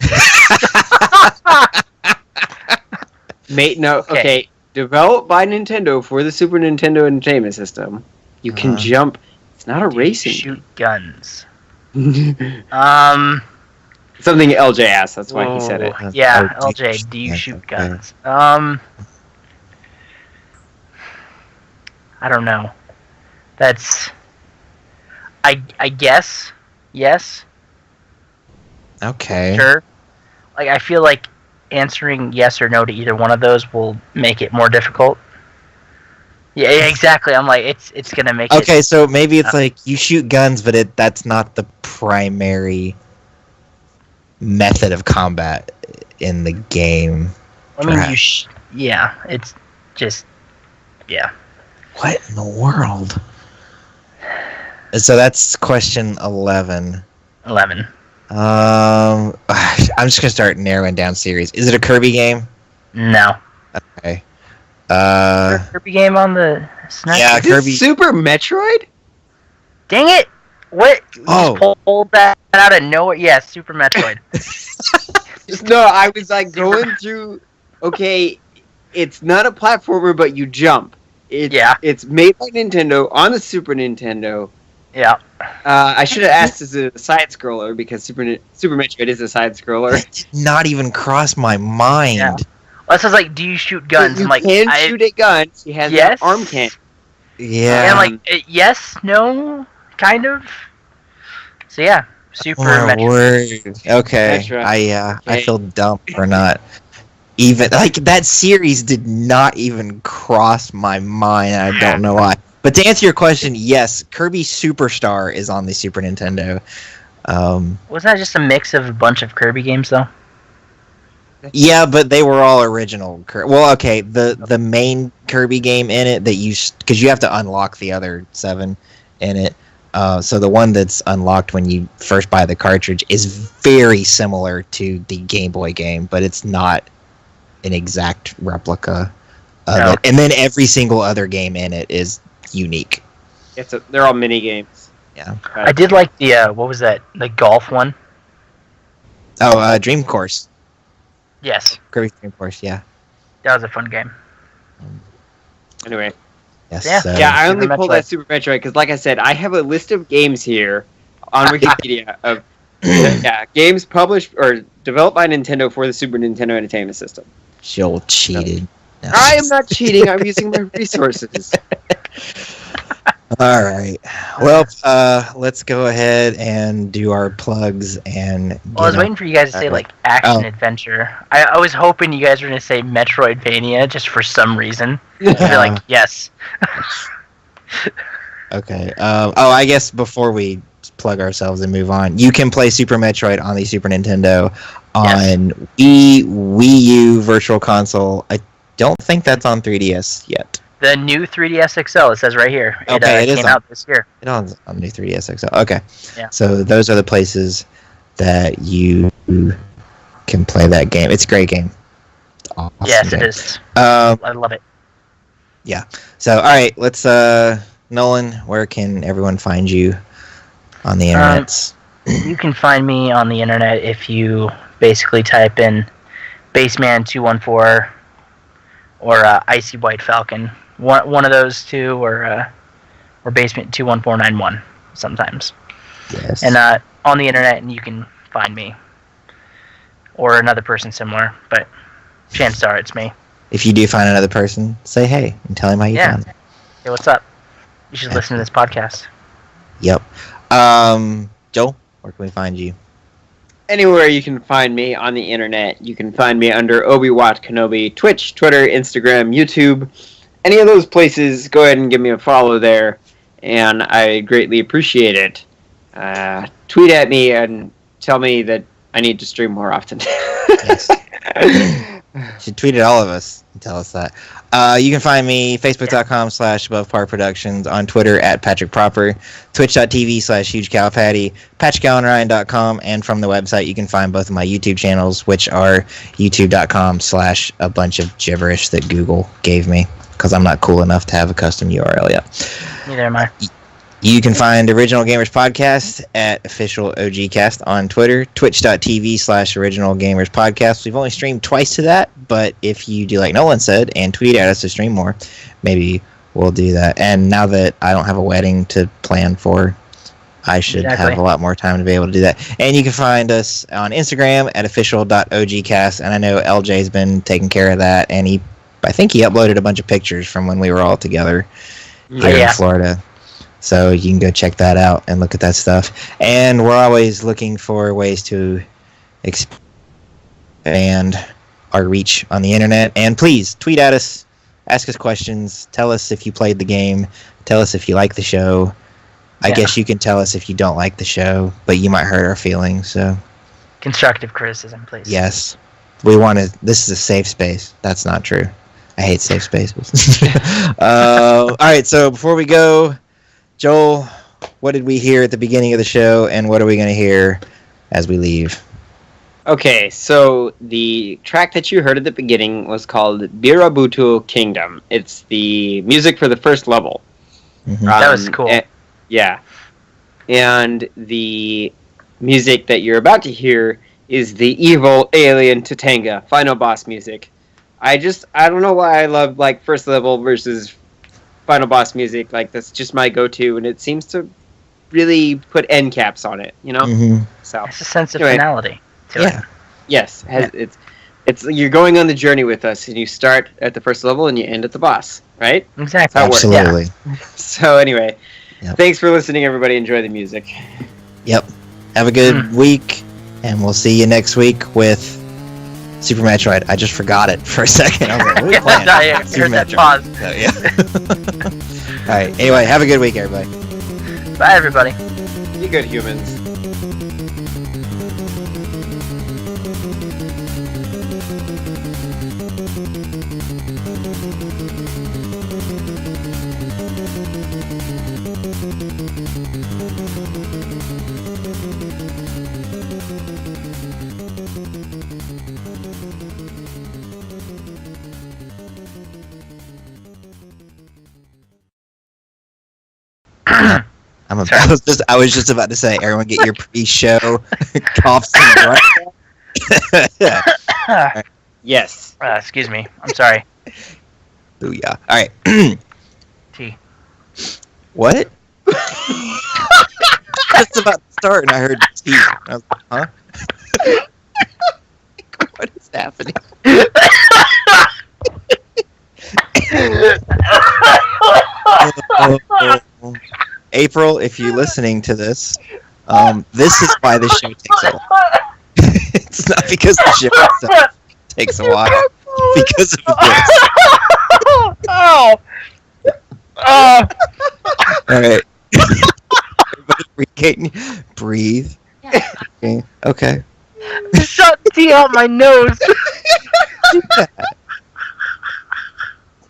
C: Okay. Developed by Nintendo for the Super Nintendo Entertainment System. You can jump. It's not a racing.
B: Shoot guns.
C: Something LJ asked. That's why he said it.
B: Yeah, LJ, do you shoot guns? I don't know. That's... I guess, yes.
A: Okay.
B: Sure. Like, I feel like answering yes or no to either one of those will make it more difficult. Yeah, exactly. I'm like, it's gonna make it...
A: Okay, so maybe it's like, you shoot guns, but that's not the primary method of combat in the game.
B: I mean, yeah, it's just, yeah.
A: What in the world? So that's question 11.
B: 11.
A: I'm just gonna start narrowing down series. Is it a Kirby game?
B: No.
A: Okay.
B: Kirby game on the SNES?
A: Yeah,
C: Is
A: Kirby.
C: this Super Metroid?
B: Dang it! What?
A: Oh.
B: Just pulled that out of nowhere? Yeah, Super Metroid.
C: No, I was like going through. Okay, it's not a platformer, but you jump. It's made by Nintendo on the Super Nintendo.
B: Yeah.
C: I should have asked as a side scroller because Super Metroid is a side scroller.
A: That did not even cross my mind.
B: Yeah. Well, it says like, do you shoot guns?
C: You
B: I'm like,
C: can shoot at guns. He has
B: Yes.
C: an arm cannon.
A: Yeah.
B: And I'm like, yes, no, kind of. So yeah, Super
A: Oh my
B: Metroid.
A: word. Okay.
C: Metroid.
A: I
C: Okay.
A: feel dumb for not even like that series did not even cross my mind. I don't know why. But to answer your question, yes, Kirby Superstar is on the Super Nintendo.
B: Wasn't that just a mix of a bunch of Kirby games though?
A: Yeah, but they were all original. Well, okay, the main Kirby game in it that because you have to unlock the other 7 in it. So the one that's unlocked when you first buy the cartridge is very similar to the Game Boy game, but it's not an exact replica of it. And then every single other game in it is unique.
C: They're all mini games.
A: Yeah.
B: I did like the what was that? The golf one.
A: Oh, Dream Course.
B: Yes,
A: Kirby Dream Course. Yeah.
B: that was a fun game.
C: Anyway.
A: Yes.
B: Yeah.
C: Yeah, I
B: Super
C: only pulled
B: Metroid.
C: that Super Metroid because, like I said, I have a list of games here on Wikipedia of games published or developed by Nintendo for the Super Nintendo Entertainment System.
A: Joel cheated. No.
C: I am not cheating. I'm using my resources.
A: All right. Well, let's go ahead and do our plugs and.
B: Well, I was waiting for you guys to say like action adventure. I was hoping you guys were gonna say Metroidvania just for some reason. I'd be like, yes.
A: Okay. I guess before we plug ourselves and move on, you can play Super Metroid on the Super Nintendo on Wii U Virtual Console. I don't think that's on 3DS yet.
B: The new 3DS XL, it says right here. It came out this year.
A: It's on the 3DS XL. Okay.
B: Yeah.
A: So those are the places that you can play that game. It's a great game. It's awesome.
B: Yes,
A: game.
B: it is.
A: I
B: love it.
A: Yeah. So, all right, let's, Nolan, where can everyone find you on the internet?
B: You can find me on the internet if you basically type in Baseman214 or Icy White Falcon. One of those two, or Basement 21491 sometimes.
A: Yes.
B: And on the internet, and you can find me or another person similar, but chances are it's me.
A: If you do find another person, say hey and tell him how you found it.
B: Hey, what's up? You should listen to this podcast.
A: Yep. Joel, where can we find you?
C: Anywhere you can find me on the internet. You can find me under Obi-Wan Kenobi, Twitch, Twitter, Instagram, YouTube. Any of those places, go ahead and give me a follow there, and I greatly appreciate it. Tweet at me and tell me that I need to stream more often.
A: Yes. You should tweet at all of us and tell us that. You can find me facebook.com/AboveParProductions, on Twitter at PatrickProper, twitch.tv/HugeCowPatty, PatrickGallenRyan.com, and from the website you can find both of my YouTube channels, which are youtube.com/a bunch of gibberish that Google gave me, because I'm not cool enough to have a custom URL yet.
B: Neither am I.
A: You can find Original Gamers Podcast at Official OGcast on Twitter, twitch.tv/Original Gamers Podcast. We've only streamed twice to that, but if you do like Nolan said and tweet at us to stream more, maybe we'll do that. And now that I don't have a wedding to plan for, I should have a lot more time to be able to do that. And you can find us on Instagram at official.ogcast, and I know LJ's been taking care of that, and I think he uploaded a bunch of pictures from when we were all together here in Florida. So you can go check that out and look at that stuff. And we're always looking for ways to expand our reach on the internet. And please, tweet at us, ask us questions, tell us if you played the game, tell us if you like the show. I guess you can tell us if you don't like the show, but you might hurt our feelings. So
B: Constructive criticism, please.
A: Yes. We want to. This is a safe space. That's not true. I hate safe spaces. All right, so before we go, Joel, what did we hear at the beginning of the show, and what are we going to hear as we leave?
C: Okay, so the track that you heard at the beginning was called Birabutu Kingdom. It's the music for the first level.
A: Mm-hmm.
B: That was cool.
C: Yeah. And the music that you're about to hear is the evil alien Tatanga final boss music. I don't know why I love like first level versus final boss music. Like that's just my go-to, and it seems to really put end caps on it. You know,
A: Mm-hmm.
C: so
B: It's a sense of finality to it.
C: yes, it's you're going on the journey with us, and you start at the first level and you end at the boss, right?
B: Exactly.
A: Absolutely.
C: So anyway,
A: Yep.
C: Thanks for listening, everybody. Enjoy the music.
A: Yep. Have a good week, and we'll see you next week with Super Metroid. I just forgot it for a second. I was like, what are we playing?
B: Here's that pause.
A: So, yeah. All right. Anyway, have a good week, everybody.
B: Bye, everybody.
C: Be good, humans.
A: I was just about to say, everyone get your pre-show coughs and right.
C: Yes.
B: Excuse me. I'm sorry.
A: Booyah. All right.
B: T.
A: What? Just about to start, and I heard T. I was like, huh? What is happening? April, if you're listening to this, this is why the show takes a while. It's not because the show itself takes a while. It's because of this.
B: Oh!
A: All right. Everybody breathe. Okay.
B: Shut tea out my nose.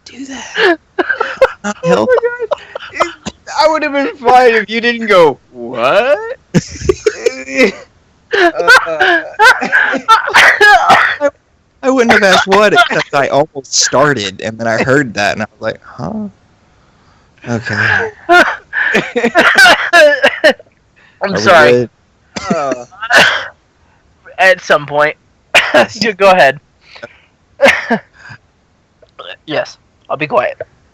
A: Do that. Help.
C: Oh my God. I would have been fine if you didn't go, what?
A: I wouldn't have asked what, except I almost started, and then I heard that, and I was like, huh? Okay.
B: I'm sorry.
C: Oh.
B: At some point. You go ahead. Yes, I'll be quiet.